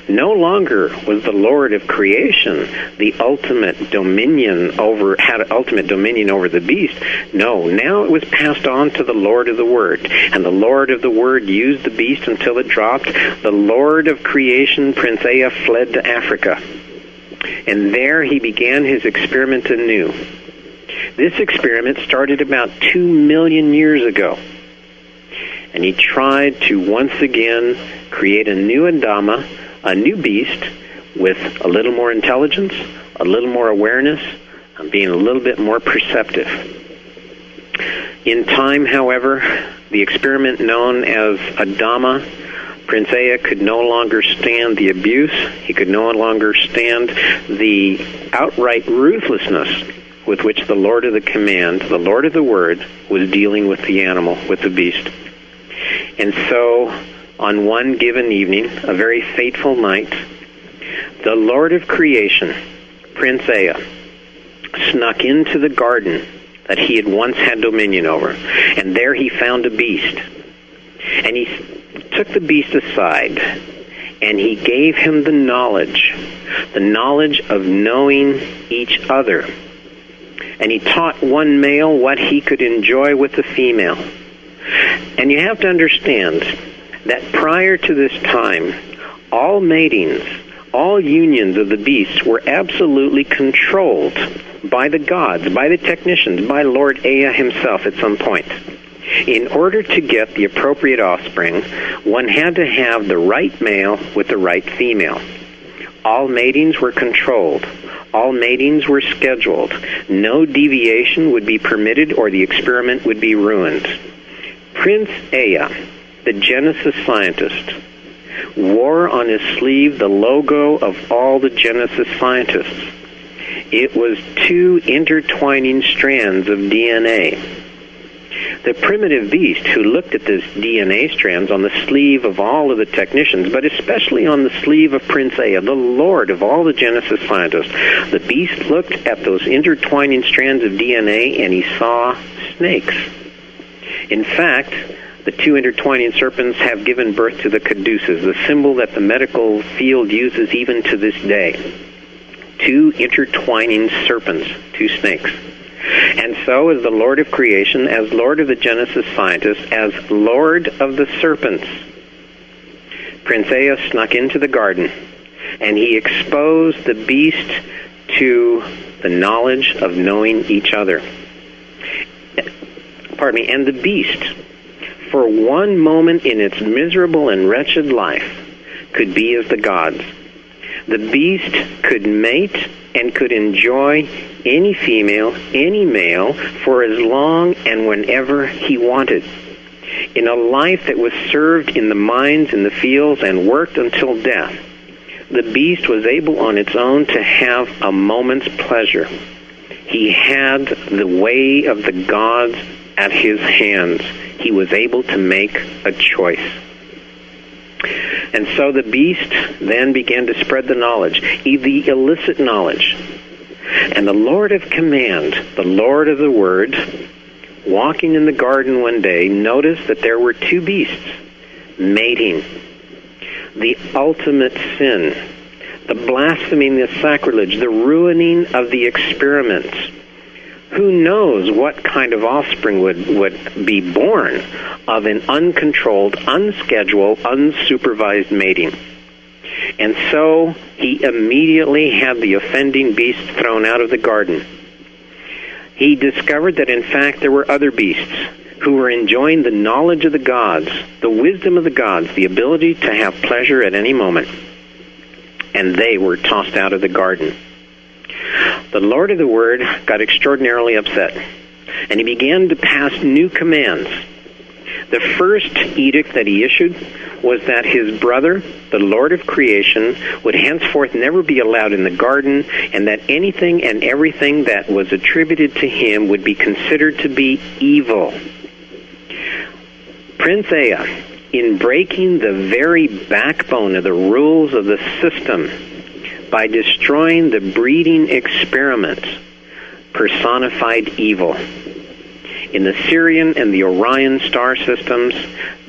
No longer was the Lord of creation the ultimate dominion over the beast. No, now it was passed on to the Lord of the Word. And the Lord of the Word used the beast until it dropped. The Lord of creation, Prince Ea, fled to Africa. And there he began his experiment anew. This experiment started about 2 million years ago. And he tried to once again create a new Adama, a new beast, with a little more intelligence, a little more awareness, and being a little bit more perceptive. In time, however, the experiment known as Adama, Prince Ea could no longer stand the abuse. He could no longer stand the outright ruthlessness with which the Lord of the Command, the Lord of the Word, was dealing with the animal, with the beast. And so, on one given evening, a very fateful night, the Lord of creation, Prince Ea, snuck into the garden that he had once had dominion over. And there he found a beast. And he took the beast aside, and he gave him the knowledge of knowing each other. And he taught one male what he could enjoy with the female. And you have to understand that prior to this time, All matings, all unions of the beasts were absolutely controlled by the gods, by the technicians, by Lord Ea himself at some point. In order to get the appropriate offspring, one had to have the right male with the right female. All matings were controlled. All matings were scheduled. No deviation would be permitted or the experiment would be ruined. Prince Ea, the Genesis scientist, wore on his sleeve the logo of all the Genesis scientists. It was 2 intertwining strands of DNA. The primitive beast who looked at this DNA strands on the sleeve of all of the technicians, but especially on the sleeve of Prince Ea, the lord of all the Genesis scientists, the beast looked at those intertwining strands of DNA and he saw snakes. In fact, the 2 intertwining serpents have given birth to the caduceus, the symbol that the medical field uses even to this day. 2 intertwining serpents, 2 snakes. And so, as the Lord of creation, as Lord of the Genesis scientists, as Lord of the serpents, Prince Ea snuck into the garden, and he exposed the beast to the knowledge of knowing each other. And the beast, for one moment in its miserable and wretched life, could be as the gods. The beast could mate and could enjoy any female, any male, for as long and whenever he wanted. In a life that was served in the mines, in the fields, and worked until death, the beast was able on its own to have a moment's pleasure. He had the way of the gods at his hands. He was able to make a choice. And so the beast then began to spread the knowledge, the illicit knowledge. And the Lord of command, the Lord of the word, walking in the garden one day, noticed that there were 2 beasts mating. The ultimate sin, the blasphemy, the sacrilege, the ruining of the experiments. Who knows what kind of offspring would be born of an uncontrolled, unscheduled, unsupervised mating. And so he immediately had the offending beast thrown out of the garden. He discovered that in fact there were other beasts who were enjoying the knowledge of the gods, the wisdom of the gods, the ability to have pleasure at any moment. And they were tossed out of the garden. The Lord of the Word got extraordinarily upset, and he began to pass new commands. The first edict that he issued was that his brother, the Lord of creation, would henceforth never be allowed in the garden, and that anything and everything that was attributed to him would be considered to be evil. Prince Ea, in breaking the very backbone of the rules of the system, by destroying the breeding experiments, personified evil. In the Sirian and the Orion star systems,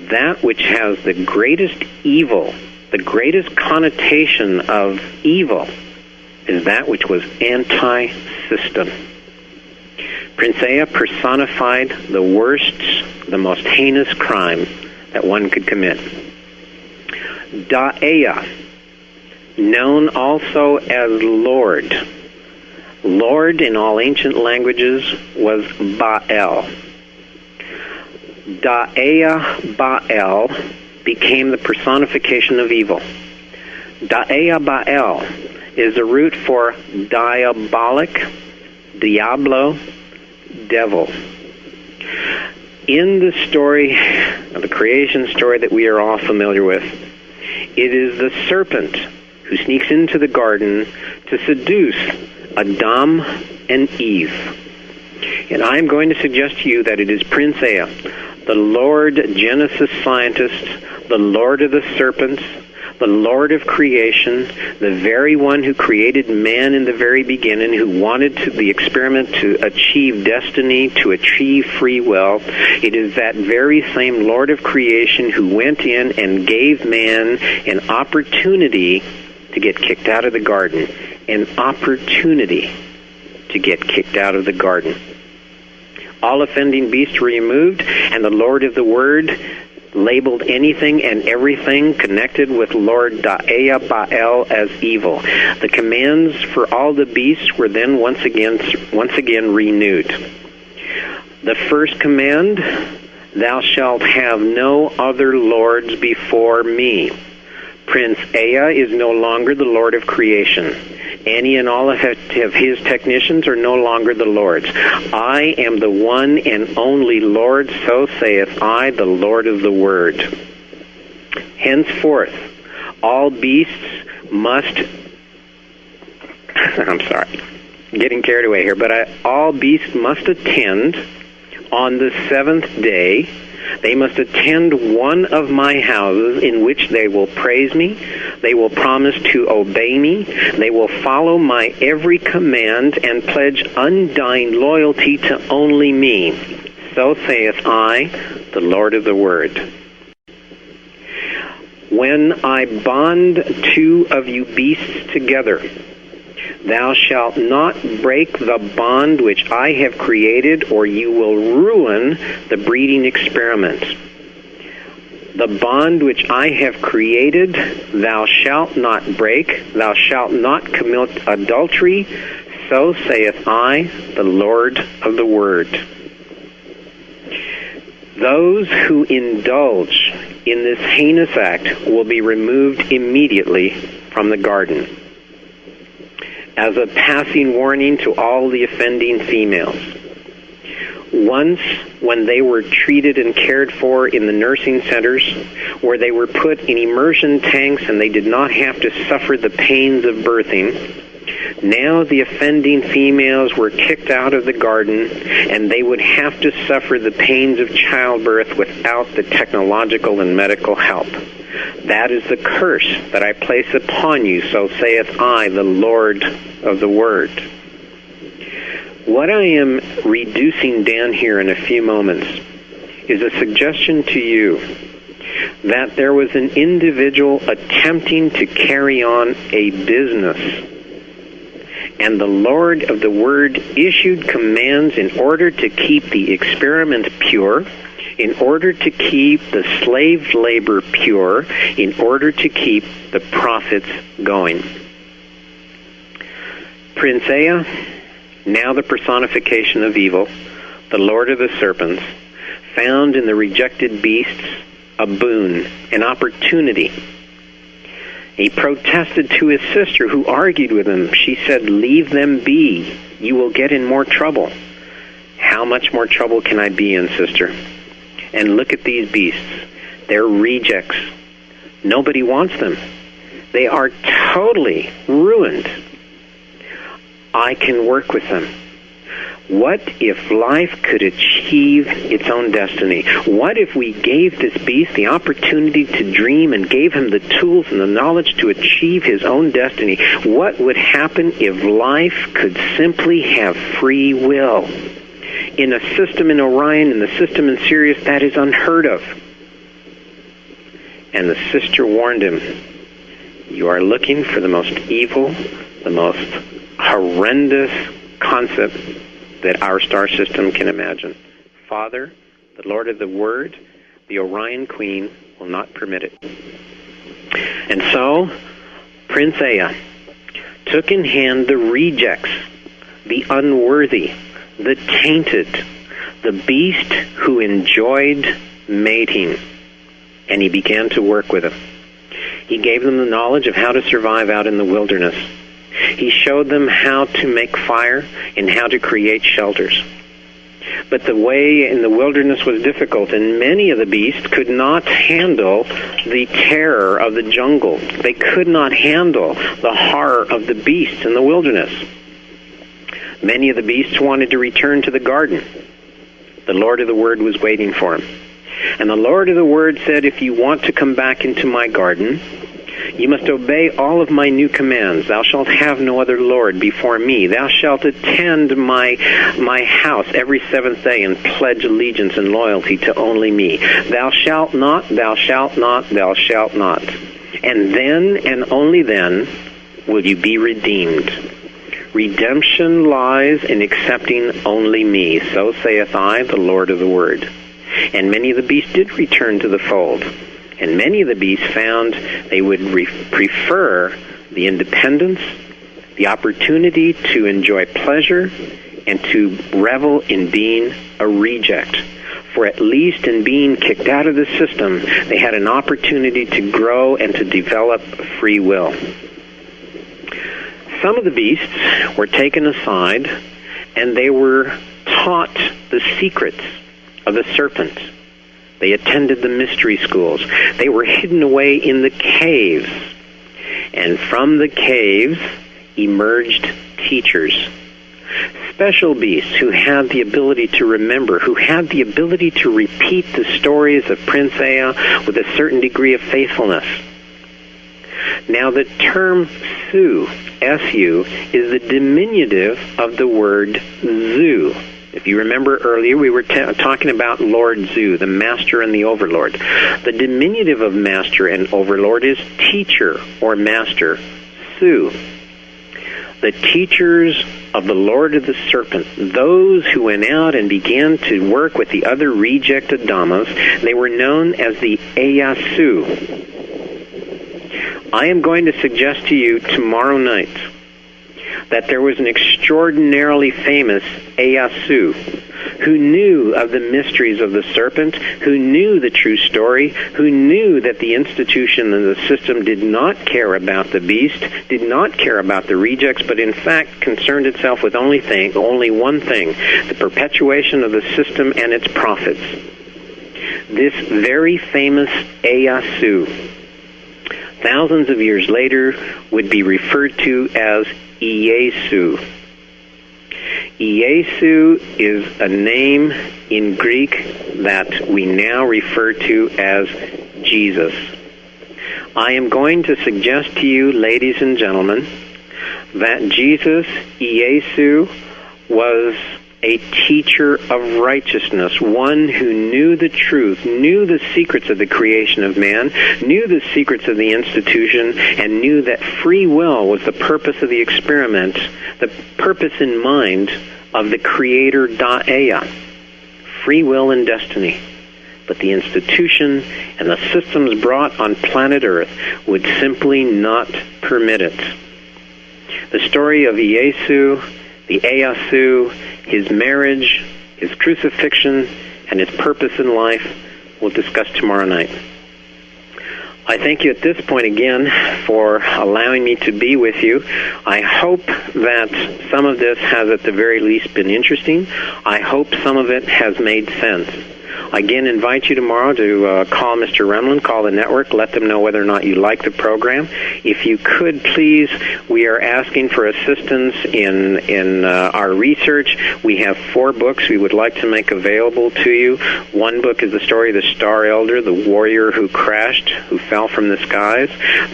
that which has the greatest evil, the greatest connotation of evil, is that which was anti-system. Prince Ea personified the worst, the most heinous crime that one could commit. Da-Ea, known also as Lord. Lord in all ancient languages was Baal. Da-Ea Baal became the personification of evil. Da-Ea Baal is the root for diabolic, diablo, devil. In the story, the creation story that we are all familiar with, it is the serpent who sneaks into the garden to seduce Adam and Eve. And I'm going to suggest to you that it is Prince Ea, the Lord Genesis scientist, the Lord of the serpents, the Lord of creation, the very one who created man in the very beginning, who wanted the experiment to achieve destiny, to achieve free will. It is that very same Lord of creation who went in and gave man an opportunity to get kicked out of the garden. An opportunity to get kicked out of the garden. All offending beasts were removed, and the Lord of the Word labeled anything and everything connected with Lord Da'ea Ba'el as evil. The commands for all the beasts were then once again renewed. The first command, thou shalt have no other lords before me. Prince Ea is no longer the Lord of creation. Ani and all of his technicians are no longer the lords. I am the one and only Lord, so saith I, the Lord of the Word. Henceforth, all beasts must... I'm sorry, getting carried away here, but all beasts must attend on the seventh day. They must attend one of my houses in which they will praise me. They will promise to obey me. They will follow my every command and pledge undying loyalty to only me. So saith I, the Lord of the Word. When I bond two of you beasts together, thou shalt not break the bond which I have created, or you will ruin the breeding experiment. The bond which I have created, thou shalt not break. Thou shalt not commit adultery. So saith I, the Lord of the Word. Those who indulge in this heinous act will be removed immediately from the garden, as a passing warning to all the offending females. Once, when they were treated and cared for in the nursing centers, where they were put in immersion tanks and they did not have to suffer the pains of birthing, now the offending females were kicked out of the garden, and they would have to suffer the pains of childbirth without the technological and medical help. That is the curse that I place upon you, so saith I, the Lord of the Word. What I am reducing down here in a few moments is a suggestion to you that there was an individual attempting to carry on a business, and the Lord of the Word issued commands in order to keep the experiment pure, in order to keep the slave labor pure, in order to keep the profits going. Prince Ea, now the personification of evil, the Lord of the Serpents, found in the rejected beasts a boon, an opportunity. He protested to his sister, who argued with him. She said, "Leave them be. You will get in more trouble." How much more trouble can I be in, sister? And look at these beasts. They're rejects. Nobody wants them. They are totally ruined. I can work with them. What if life could achieve its own destiny? What if we gave this beast the opportunity to dream and gave him the tools and the knowledge to achieve his own destiny? What would happen if life could simply have free will? In a system in Orion, in the system in Sirius, that is unheard of. And the sister warned him, you are looking for the most evil, the most horrendous concept that our star system can imagine. Father, the Lord of the Word, the Orion Queen, will not permit it. And so, Prince Ea took in hand the rejects, the unworthy, the tainted, the beast who enjoyed mating, and he began to work with them. He gave them the knowledge of how to survive out in the wilderness. He showed them how to make fire and how to create shelters. But the way in the wilderness was difficult, and many of the beasts could not handle the terror of the jungle. They could not handle the horror of the beasts in the wilderness. Many of the beasts wanted to return to the garden. The Lord of the Word was waiting for them. And the Lord of the Word said, if you want to come back into my garden, you must obey all of my new commands. Thou shalt have no other Lord before me. Thou shalt attend my house every seventh day and pledge allegiance and loyalty to only me. Thou shalt not, thou shalt not, thou shalt not. And then and only then will you be redeemed. Redemption lies in accepting only me. So saith I, the Lord of the Word. And many of the beasts did return to the fold. And many of the beasts found they would prefer the independence, the opportunity to enjoy pleasure, and to revel in being a reject. For at least in being kicked out of the system, they had an opportunity to grow and to develop free will. Some of the beasts were taken aside, and they were taught the secrets of the serpent. They attended the mystery schools. They were hidden away in the caves. And from the caves emerged teachers. Special beasts who had the ability to remember, who had the ability to repeat the stories of Prince Ea with a certain degree of faithfulness. Now the term Su, S-U, is the diminutive of the word Zu. If you remember earlier, we were talking about Lord Zu, the master and the overlord. The diminutive of master and overlord is teacher or master, Su. The teachers of the Lord of the Serpent, those who went out and began to work with the other rejected Dhammas, they were known as the Ea Su. I am going to suggest to you tomorrow night that there was an extraordinarily famous Ea Su who knew of the mysteries of the serpent, who knew the true story, who knew that the institution and the system did not care about the beast, did not care about the rejects, but in fact concerned itself with only one thing, the perpetuation of the system and its profits. This very famous Ea Su, thousands of years later, would be referred to as Iesu. Iesu is a name in Greek that we now refer to as Jesus. I am going to suggest to you, ladies and gentlemen, that Jesus, Iesu, was a teacher of righteousness, one who knew the truth, knew the secrets of the creation of man, knew the secrets of the institution, and knew that free will was the purpose of the experiment, the purpose in mind of the creator Da'eya, free will and destiny. But the institution and the systems brought on planet Earth would simply not permit it. The story of Iesu, the Ea Su, his marriage, his crucifixion, and his purpose in life we'll discuss tomorrow night. I thank you at this point again for allowing me to be with you. I hope that some of this has at the very least been interesting. I hope some of it has made sense. I again invite you tomorrow to call Mr. Remlin, call the network, let them know whether or not you like the program. If you could, please, we are asking for assistance in our research. We have 4 books we would like to make available to you. One book is the story of the Star Elder, the warrior who crashed, who fell from the skies.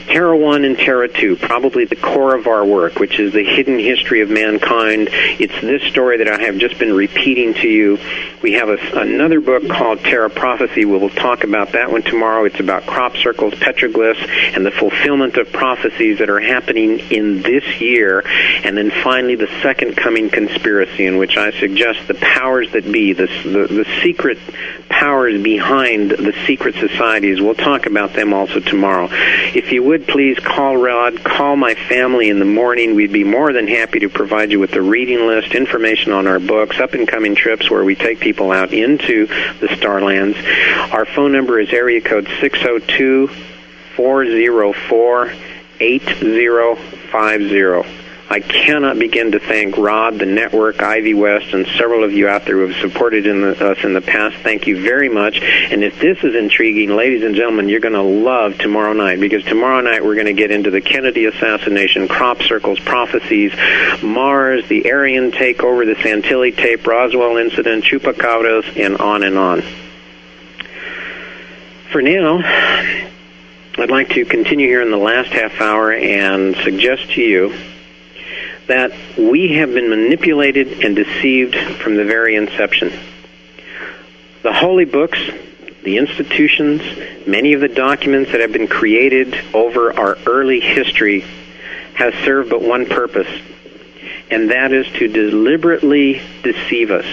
Terra 1 and Terra 2, probably the core of our work, which is the hidden history of mankind. It's this story that I have just been repeating to you. We have another book called Terra Prophecy. We will talk about that one tomorrow. It's about crop circles, petroglyphs, and the fulfillment of prophecies that are happening in this year. And then finally, the Second Coming Conspiracy, in which I suggest the powers that be, the secret powers behind the secret societies. We'll talk about them also tomorrow. If you would, please call Rod, call my family in the morning. We'd be more than happy to provide you with the reading list, information on our books, up-and-coming trips where we take people out into the Starlands. Our phone number is area code 602-404-8050. I cannot begin to thank Rod, the network, Ivy West, and several of you out there who have supported us in the past. Thank you very much. And if this is intriguing, ladies and gentlemen, you're going to love tomorrow night, because tomorrow night we're going to get into the Kennedy assassination, crop circles, prophecies, Mars, the Aryan takeover, the Santilli tape, Roswell incident, chupacabras, and on and on. For now, I'd like to continue here in the last half hour and suggest to you that we have been manipulated and deceived from the very inception. The holy books, the institutions, many of the documents that have been created over our early history have served but one purpose, and that is to deliberately deceive us,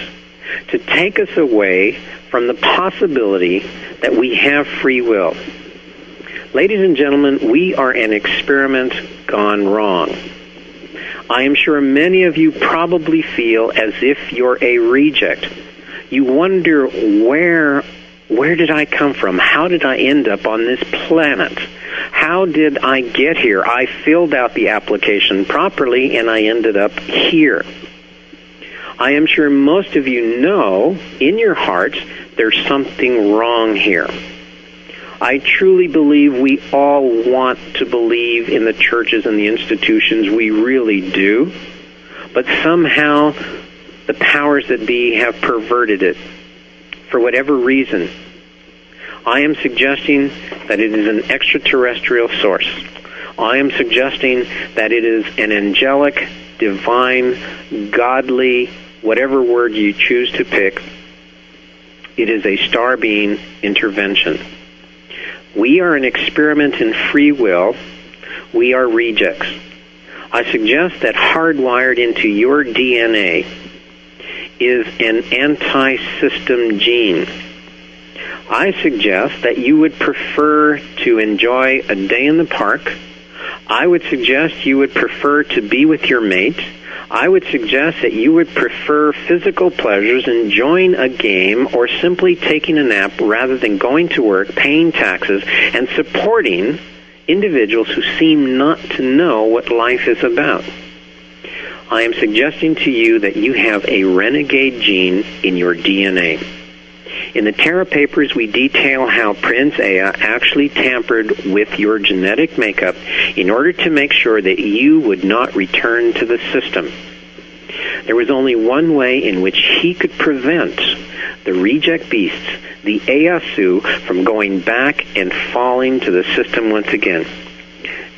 to take us away from the possibility that we have free will. Ladies and gentlemen, we are an experiment gone wrong. I am sure many of you probably feel as if you're a reject. You wonder, where did I come from? How did I end up on this planet? How did I get here? I filled out the application properly and I ended up here. I am sure most of you know in your hearts there's something wrong here. I truly believe we all want to believe in the churches and the institutions. We really do. But somehow the powers that be have perverted it for whatever reason. I am suggesting that it is an extraterrestrial source. I am suggesting that it is an angelic, divine, godly, whatever word you choose to pick. It is a star being intervention. We are an experiment in free will. We are rejects. I suggest that hardwired into your DNA is an anti-system gene. I suggest that you would prefer to enjoy a day in the park. I would suggest you would prefer to be with your mate. I would suggest that you would prefer physical pleasures, enjoying a game, or simply taking a nap rather than going to work, paying taxes, and supporting individuals who seem not to know what life is about. I am suggesting to you that you have a renegade gene in your DNA. In the Terra Papers, we detail how Prince Ea actually tampered with your genetic makeup in order to make sure that you would not return to the system. There was only one way in which he could prevent the reject beasts, the Eyasu, from going back and falling to the system once again.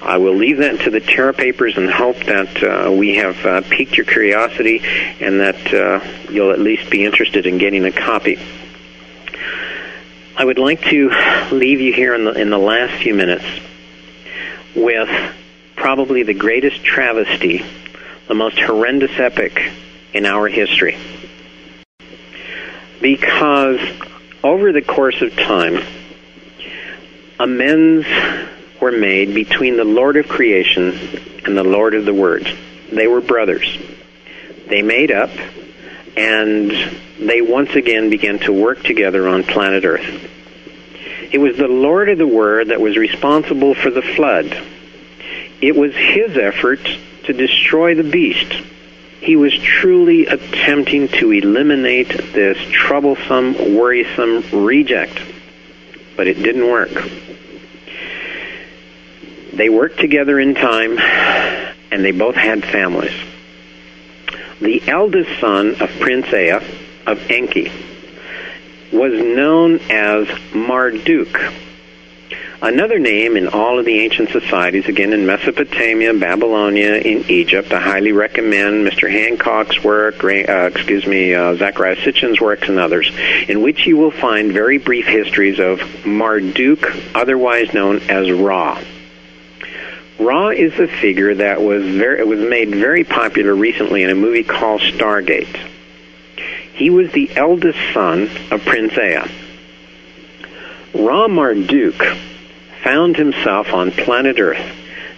I will leave that to the Terra Papers and hope that we have piqued your curiosity and that you'll at least be interested in getting a copy. I would like to leave you here in the last few minutes with probably the greatest travesty, the most horrendous epic in our history. Because over the course of time, amends were made between the Lord of creation and the Lord of the Word. They were brothers. They made up, and they once again began to work together on planet Earth. It was the Lord of the Word that was responsible for the flood. It was his effort to destroy the beast. He was truly attempting to eliminate this troublesome, worrisome reject. But it didn't work. They worked together in time, and they both had families. The eldest son of Prince Ea, of Enki, was known as Marduk. Another name in all of the ancient societies, again in Mesopotamia, Babylonia, in Egypt. I highly recommend Mr. Hancock's work, Zachariah Sitchin's works, and others, in which you will find very brief histories of Marduk, otherwise known as Ra. Ra is a figure that was made very popular recently in a movie called Stargate. He was the eldest son of Prince Ea. Ra Marduk found himself on planet Earth,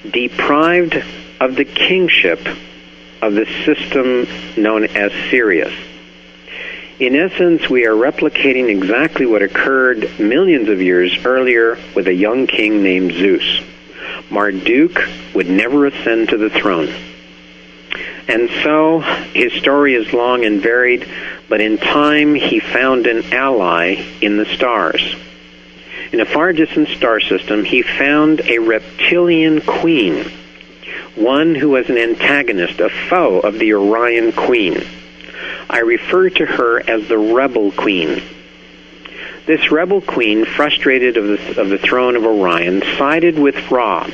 deprived of the kingship of the system known as Sirius. In essence, we are replicating exactly what occurred millions of years earlier with a young king named Zeus. Marduk would never ascend to the throne. And so his story is long and varied, but in time he found an ally in the stars. In a far distant star system, he found a reptilian queen, one who was an antagonist, a foe of the Orion queen. I refer to her as the Rebel Queen. This Rebel Queen, frustrated of the throne of Orion, sided with Ra.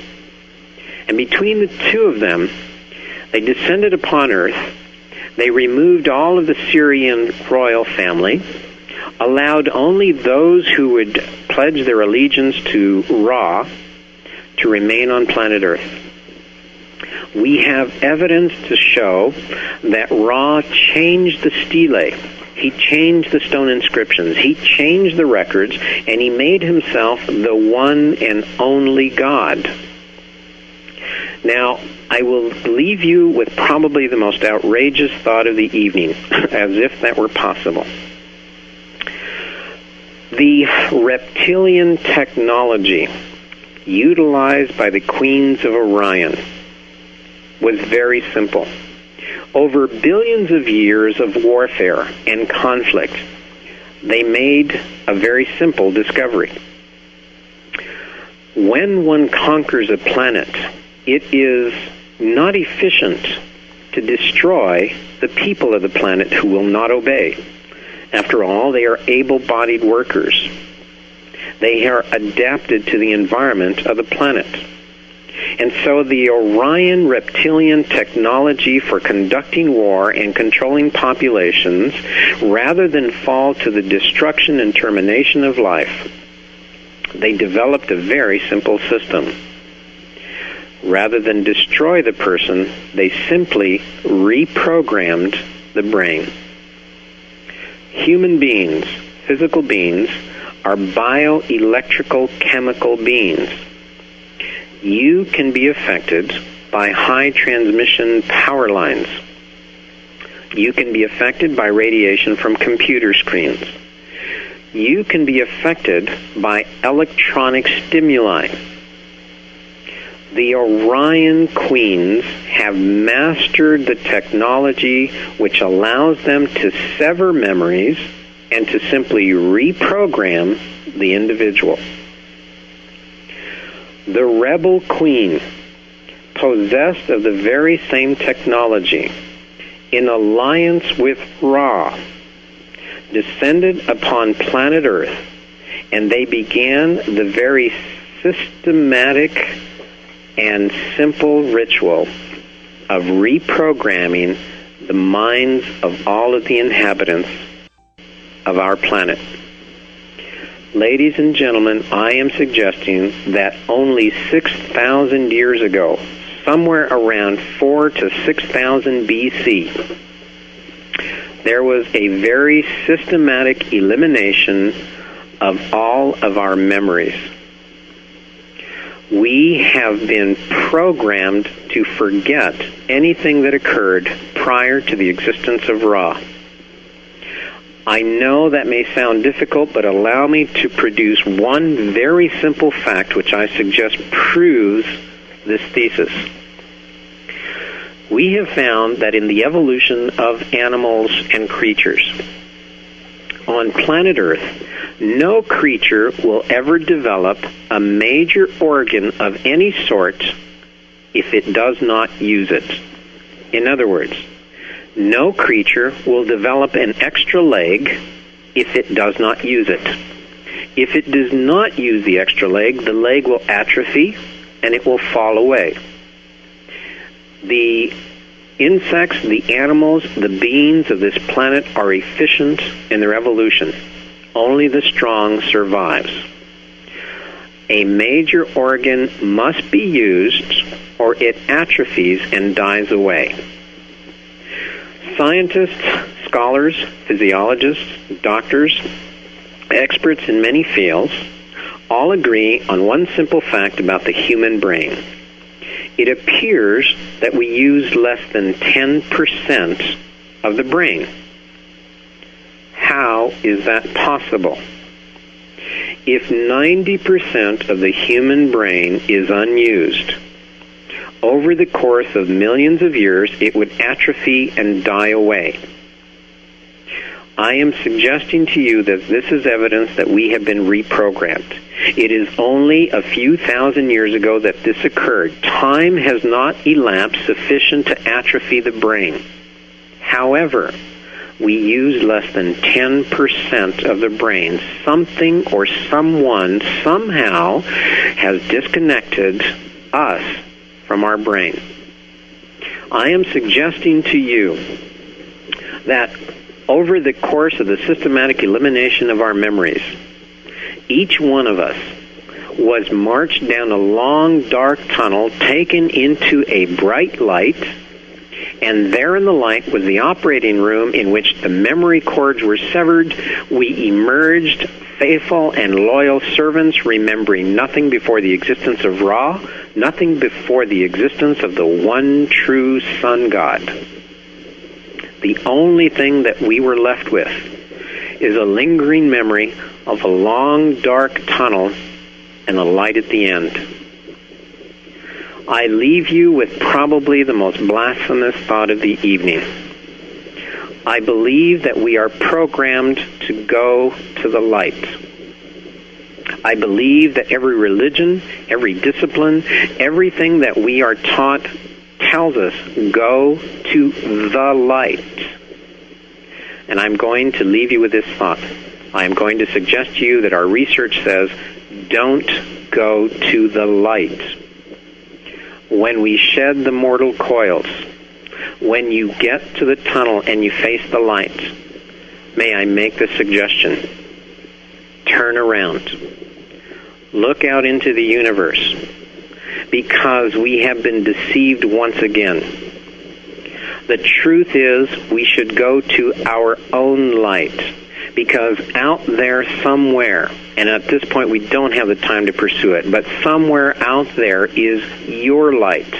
And between the two of them, they descended upon Earth. They removed all of the Syrian royal family, allowed only those who would pledge their allegiance to Ra to remain on planet Earth. We have evidence to show that Ra changed the stelae, He changed the stone inscriptions. He changed the records, and he made himself the one and only God. Now, I will leave you with probably the most outrageous thought of the evening, as if that were possible. The reptilian technology utilized by the Queens of Orion was very simple. Over billions of years of warfare and conflict, they made a very simple discovery. When one conquers a planet, it is not efficient to destroy the people of the planet who will not obey. After all, they are able-bodied workers. They are adapted to the environment of the planet. And so the Orion reptilian technology for conducting war and controlling populations, rather than fall to the destruction and termination of life, they developed a very simple system. Rather than destroy the person, they simply reprogrammed the brain. Human beings, physical beings, are bioelectrical chemical beings. You can be affected by high transmission power lines. You can be affected by radiation from computer screens. You can be affected by electronic stimuli. The Orion Queens have mastered the technology which allows them to sever memories and to simply reprogram the individual. The Rebel Queen, possessed of the very same technology, in alliance with Ra, descended upon planet Earth, and they began the very systematic and simple ritual of reprogramming the minds of all of the inhabitants of our planet. Ladies and gentlemen, I am suggesting that only 6,000 years ago, somewhere around 4,000 to 6,000 BC, there was a very systematic elimination of all of our memories. We have been programmed to forget anything that occurred prior to the existence of Ra. I know that may sound difficult, but allow me to produce one very simple fact which I suggest proves this thesis. We have found that in the evolution of animals and creatures, on planet Earth, no creature will ever develop a major organ of any sort if it does not use it. In other words, no creature will develop an extra leg if it does not use it. If it does not use the extra leg, the leg will atrophy and it will fall away. The insects, the animals, the beings of this planet are efficient in their evolution. Only the strong survives. A major organ must be used or it atrophies and dies away. Scientists, scholars, physiologists, doctors, experts in many fields all agree on one simple fact about the human brain. It appears that we use less than 10% of the brain. How is that possible? If 90% of the human brain is unused, over the course of millions of years, it would atrophy and die away. I am suggesting to you that this is evidence that we have been reprogrammed. It is only a few thousand years ago that this occurred. Time has not elapsed sufficient to atrophy the brain. However, we use less than 10% of the brain. Something or someone somehow has disconnected us from our brain. I am suggesting to you that over the course of the systematic elimination of our memories, each one of us was marched down a long, dark tunnel, taken into a bright light, And there in the light was the operating room in which the memory cords were severed. We emerged faithful and loyal servants, remembering nothing before the existence of Ra, nothing before the existence of the one true Sun God. The only thing that we were left with is a lingering memory of a long, dark tunnel and a light at the end. I leave you with probably the most blasphemous thought of the evening. I believe that we are programmed to go to the light. I believe that every religion, every discipline, everything that we are taught tells us, go to the light. And I'm going to leave you with this thought. I am going to suggest to you that our research says, don't go to the light. When we shed the mortal coils, when you get to the tunnel and you face the light, may I make the suggestion, turn around. Look out into the universe, because we have been deceived once again. The truth is, we should go to our own light, because out there somewhere, and at this point we don't have the time to pursue it, but somewhere out there is your light.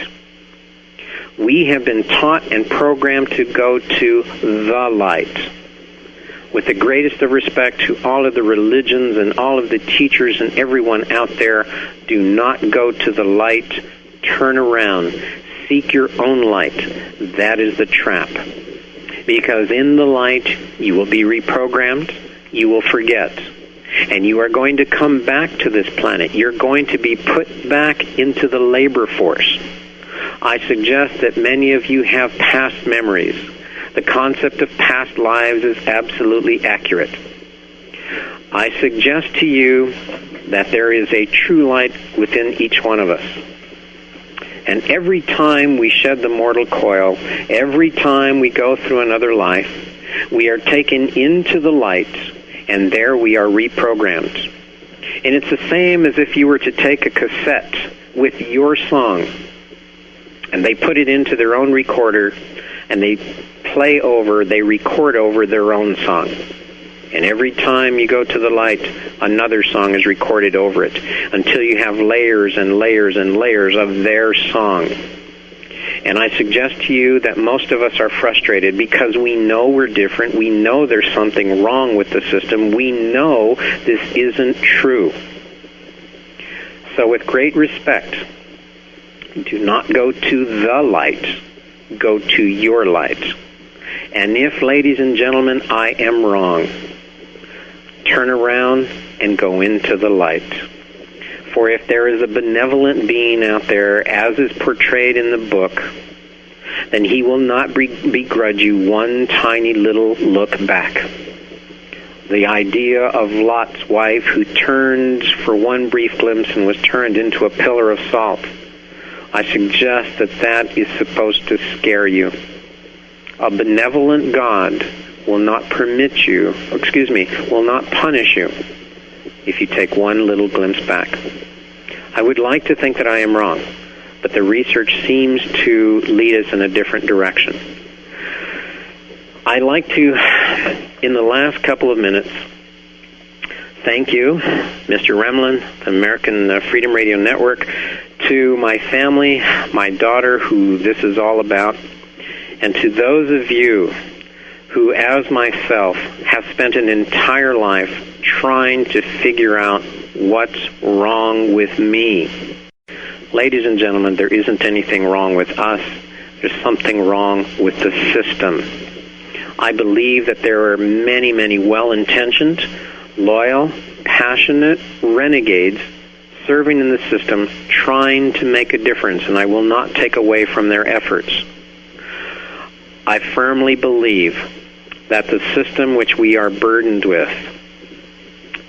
We have been taught and programmed to go to the light. With the greatest of respect to all of the religions and all of the teachers and everyone out there, do not go to the light. Turn around. Seek your own light. That is the trap. Because in the light, you will be reprogrammed, you will forget, and you are going to come back to this planet. You're going to be put back into the labor force. I suggest that many of you have past memories. The concept of past lives is absolutely accurate. I suggest to you that there is a true light within each one of us. And every time we shed the mortal coil, every time we go through another life, we are taken into the light, and there we are reprogrammed. And it's the same as if you were to take a cassette with your song, and they put it into their own recorder, and they record over their own song. And every time you go to the light, another song is recorded over it, until you have layers and layers and layers of their song. And I suggest to you that most of us are frustrated because we know we're different. We know there's something wrong with the system. We know this isn't true. So with great respect, do not go to the light. Go to your light. And if, ladies and gentlemen, I am wrong, turn around and go into the light. For if there is a benevolent being out there, as is portrayed in the book, then he will not begrudge you one tiny little look back. The idea of Lot's wife, who turned for one brief glimpse and was turned into a pillar of salt, I suggest that that is supposed to scare you. A benevolent God will not will not punish you if you take one little glimpse back. I would like to think that I am wrong, but the research seems to lead us in a different direction. I'd like to, in the last couple of minutes, thank you, Mr. Remlin, the American Freedom Radio Network, to my family, my daughter, who this is all about, and to those of you who, as myself, have spent an entire life trying to figure out what's wrong with me. Ladies and gentlemen, there isn't anything wrong with us. There's something wrong with the system. I believe that there are many, many well-intentioned, loyal, passionate renegades serving in the system, trying to make a difference, and I will not take away from their efforts. I firmly believe that the system which we are burdened with,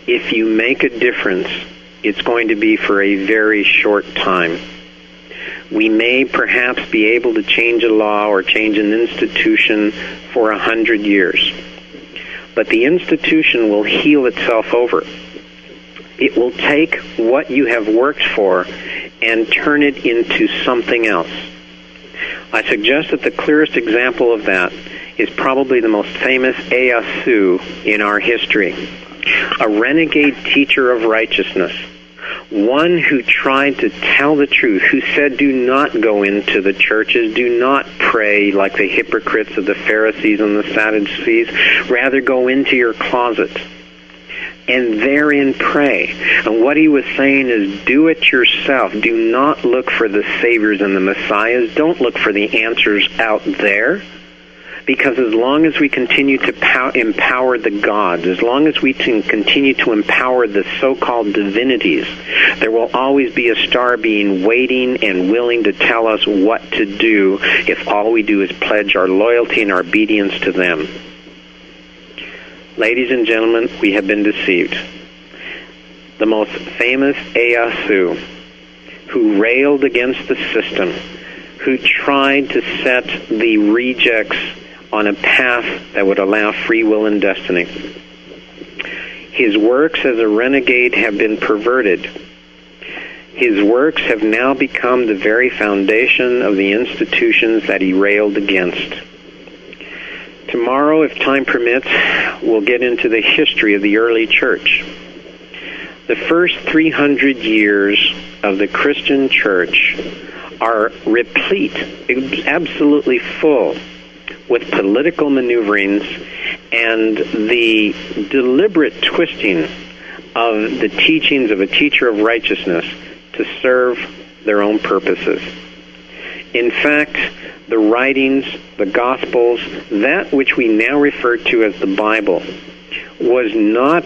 if you make a difference, it's going to be for a very short time. We may perhaps be able to change a law or change an institution for 100 years. But the institution will heal itself over. It will take what you have worked for and turn it into something else. I suggest that the clearest example of that is probably the most famous Ieyasu in our history, a renegade teacher of righteousness, one who tried to tell the truth, who said, do not go into the churches, do not pray like the hypocrites of the Pharisees and the Sadducees, rather go into your closet and therein pray. And what he was saying is, do it yourself. Do not look for the saviors and the messiahs. Don't look for the answers out there. Because as long as we continue to empower the gods, as long as we can continue to empower the so-called divinities, there will always be a star being waiting and willing to tell us what to do if all we do is pledge our loyalty and our obedience to them. Ladies and gentlemen, we have been deceived. The most famous Ieyasu, who railed against the system, who tried to set the rejects on a path that would allow free will and destiny. His works as a renegade have been perverted. His works have now become the very foundation of the institutions that he railed against. Tomorrow, if time permits, we'll get into the history of the early church. The first 300 years of the Christian church are replete, absolutely full, with political maneuverings and the deliberate twisting of the teachings of a teacher of righteousness to serve their own purposes. In fact, the writings, the Gospels, that which we now refer to as the Bible, was not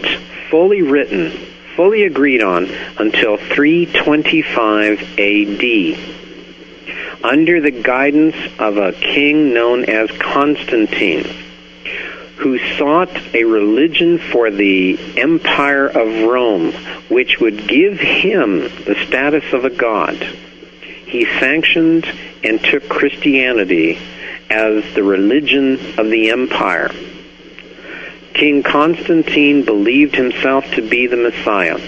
fully written, fully agreed on, until 325 A.D., under the guidance of a king known as Constantine, who sought a religion for the Empire of Rome, which would give him the status of a god. He sanctioned and took Christianity as the religion of the empire. King Constantine believed himself to be the Messiah.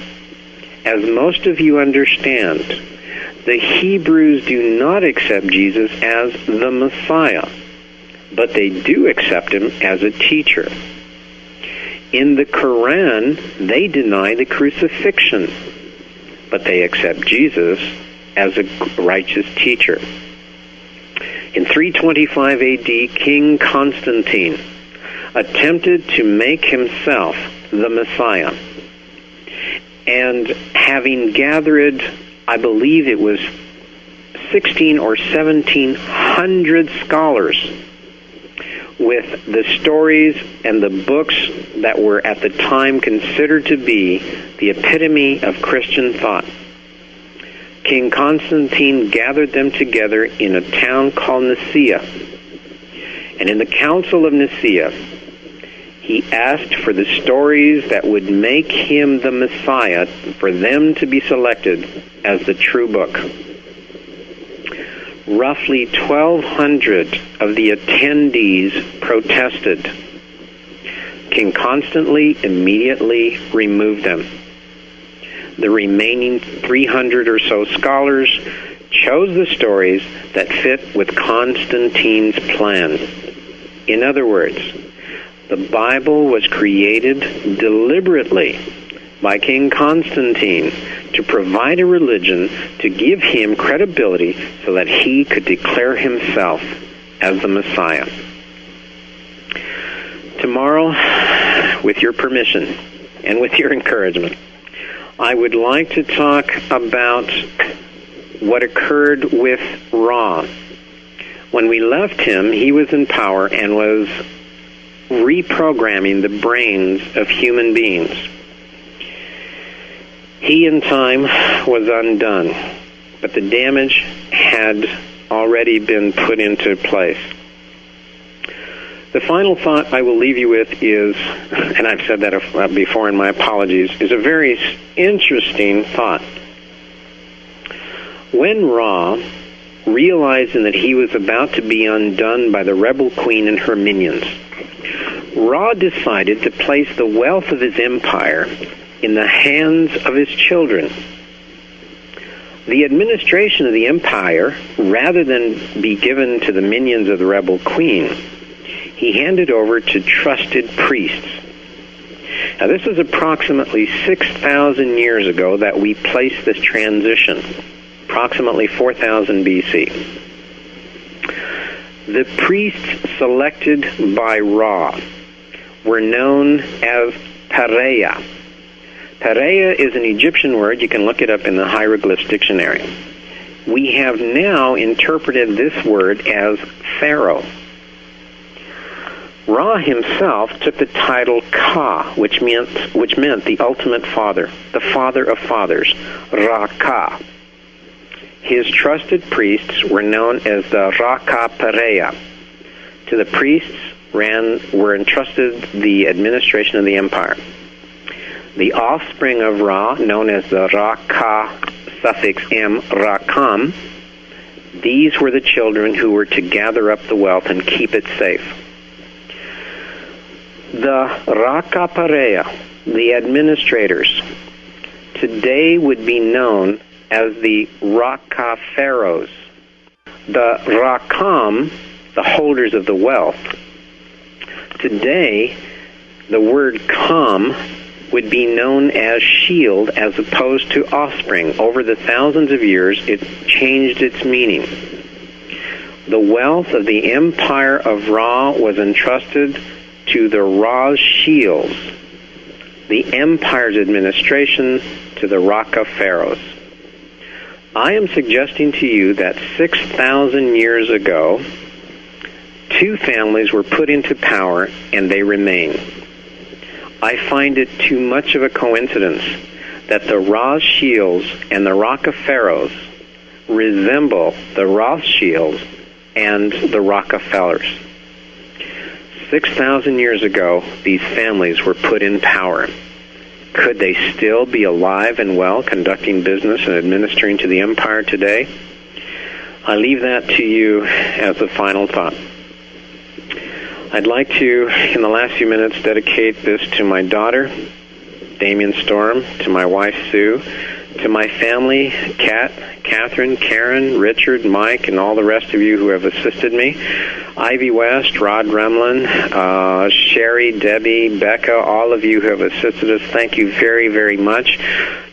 As most of you understand, the Hebrews do not accept Jesus as the Messiah, but they do accept him as a teacher. In the Quran, they deny the crucifixion, but they accept Jesus as a righteous teacher. In 325 A.D., King Constantine attempted to make himself the Messiah. And having gathered, I believe it was 16 or 1700 scholars with the stories and the books that were at the time considered to be the epitome of Christian thought, King Constantine gathered them together in a town called Nicaea. And in the Council of Nicaea, he asked for the stories that would make him the Messiah, for them to be selected as the true book. Roughly 1,200 of the attendees protested. King Constantine immediately removed them. The remaining 300 or so scholars chose the stories that fit with Constantine's plan. In other words, the Bible was created deliberately by King Constantine to provide a religion to give him credibility so that he could declare himself as the Messiah. Tomorrow, with your permission and with your encouragement, I would like to talk about what occurred with Ra. When we left him, he was in power and was reprogramming the brains of human beings. He, in time, was undone, but the damage had already been put into place. The final thought I will leave you with is, and I've said that before in my apologies, is a very interesting thought. When Ra, realizing that he was about to be undone by the rebel queen and her minions, Ra decided to place the wealth of his empire in the hands of his children. The administration of the empire, rather than be given to the minions of the rebel queen, he handed over to trusted priests. Now, this is approximately 6,000 years ago that we placed this transition, approximately 4,000 BC. The priests selected by Ra were known as Pareya. Pareya is an Egyptian word. You can look it up in the Hieroglyphs Dictionary. We have now interpreted this word as Pharaoh. Ra himself took the title Ka, which meant the ultimate father, the father of fathers, Ra-Ka. His trusted priests were known as the Ra-Ka Pareya. To the priests were entrusted the administration of the empire. The offspring of Ra, known as the Ra-Ka suffix M, Ra-Kam, these were the children who were to gather up the wealth and keep it safe. The Ra-Ka Pareya, the administrators, today would be known as the Ra-Ka pharaohs. The Ra-Kam, the holders of the wealth, today the word Kam would be known as shield as opposed to offspring. Over the thousands of years, it changed its meaning. The wealth of the empire of Ra was entrusted to the Ra's shields, the empire's administration to the Ra-Ka pharaohs. I am suggesting to you that 6,000 years ago, two families were put into power and they remain. I find it too much of a coincidence that the Rothschilds and the Rockefellers resemble the Rothschilds and the Rockefellers. 6,000 years ago, these families were put in power. Could they still be alive and well, conducting business and administering to the empire today? I leave that to you as a final thought. I'd like to, in the last few minutes, dedicate this to my daughter, Damien Storm, to my wife, Sue, to my family, Kat, Catherine, Karen, Richard, Mike, and all the rest of you who have assisted me, Ivy West, Rod Remlin, Sherry, Debbie, Becca, all of you who have assisted us, thank you very, very much.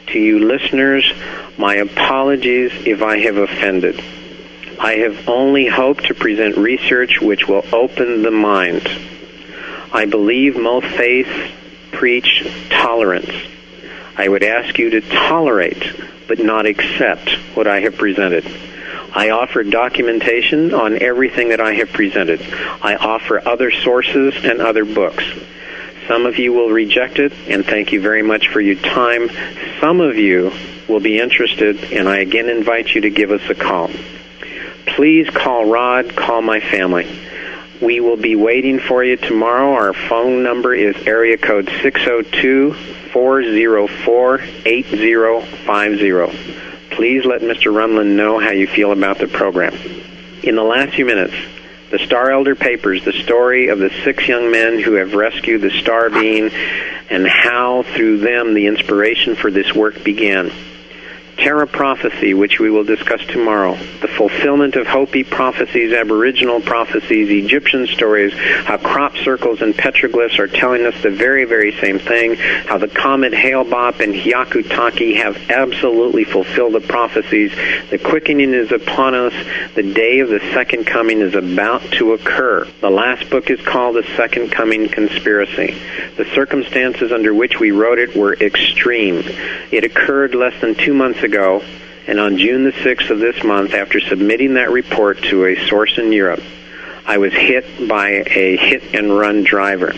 To you listeners, my apologies if I have offended. I have only hoped to present research which will open the mind. I believe most faiths preach tolerance. I would ask you to tolerate, but not accept what I have presented. I offer documentation on everything that I have presented. I offer other sources and other books. Some of you will reject it, and thank you very much for your time. Some of you will be interested, and I again invite you to give us a call. Please call Rod, call my family. We will be waiting for you tomorrow. Our phone number is area code 602-404-8050. Please let Mr. Rumlin know how you feel about the program. In the last few minutes, the Star Elder Papers, the story of the 6 young men who have rescued the star being and how through them the inspiration for this work began. Terra Prophecy, which we will discuss tomorrow. The fulfillment of Hopi prophecies, Aboriginal prophecies, Egyptian stories, how crop circles and petroglyphs are telling us the very, very same thing, how the comet Hale-Bopp and Hyakutake have absolutely fulfilled the prophecies. The quickening is upon us. The day of the second coming is about to occur. The last book is called The Second Coming Conspiracy. The circumstances under which we wrote it were extreme. It occurred less than 2 months ago, and on June the 6th of this month, after submitting that report to a source in Europe, I was hit by a hit-and-run driver.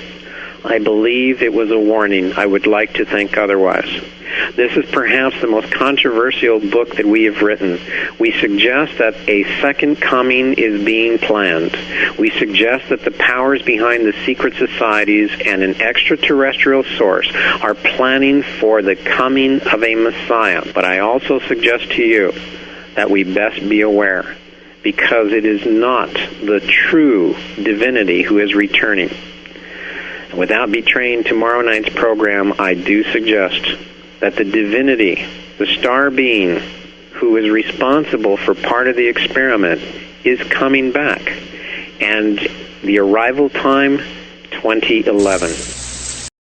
I believe it was a warning. I would like to think otherwise. This is perhaps the most controversial book that we have written. We suggest that a second coming is being planned. We suggest that the powers behind the secret societies and an extraterrestrial source are planning for the coming of a Messiah. But I also suggest to you that we best be aware, because it is not the true divinity who is returning. Without betraying tomorrow night's program, I do suggest that the divinity, the star being who is responsible for part of the experiment, is coming back. And the arrival time, 2011.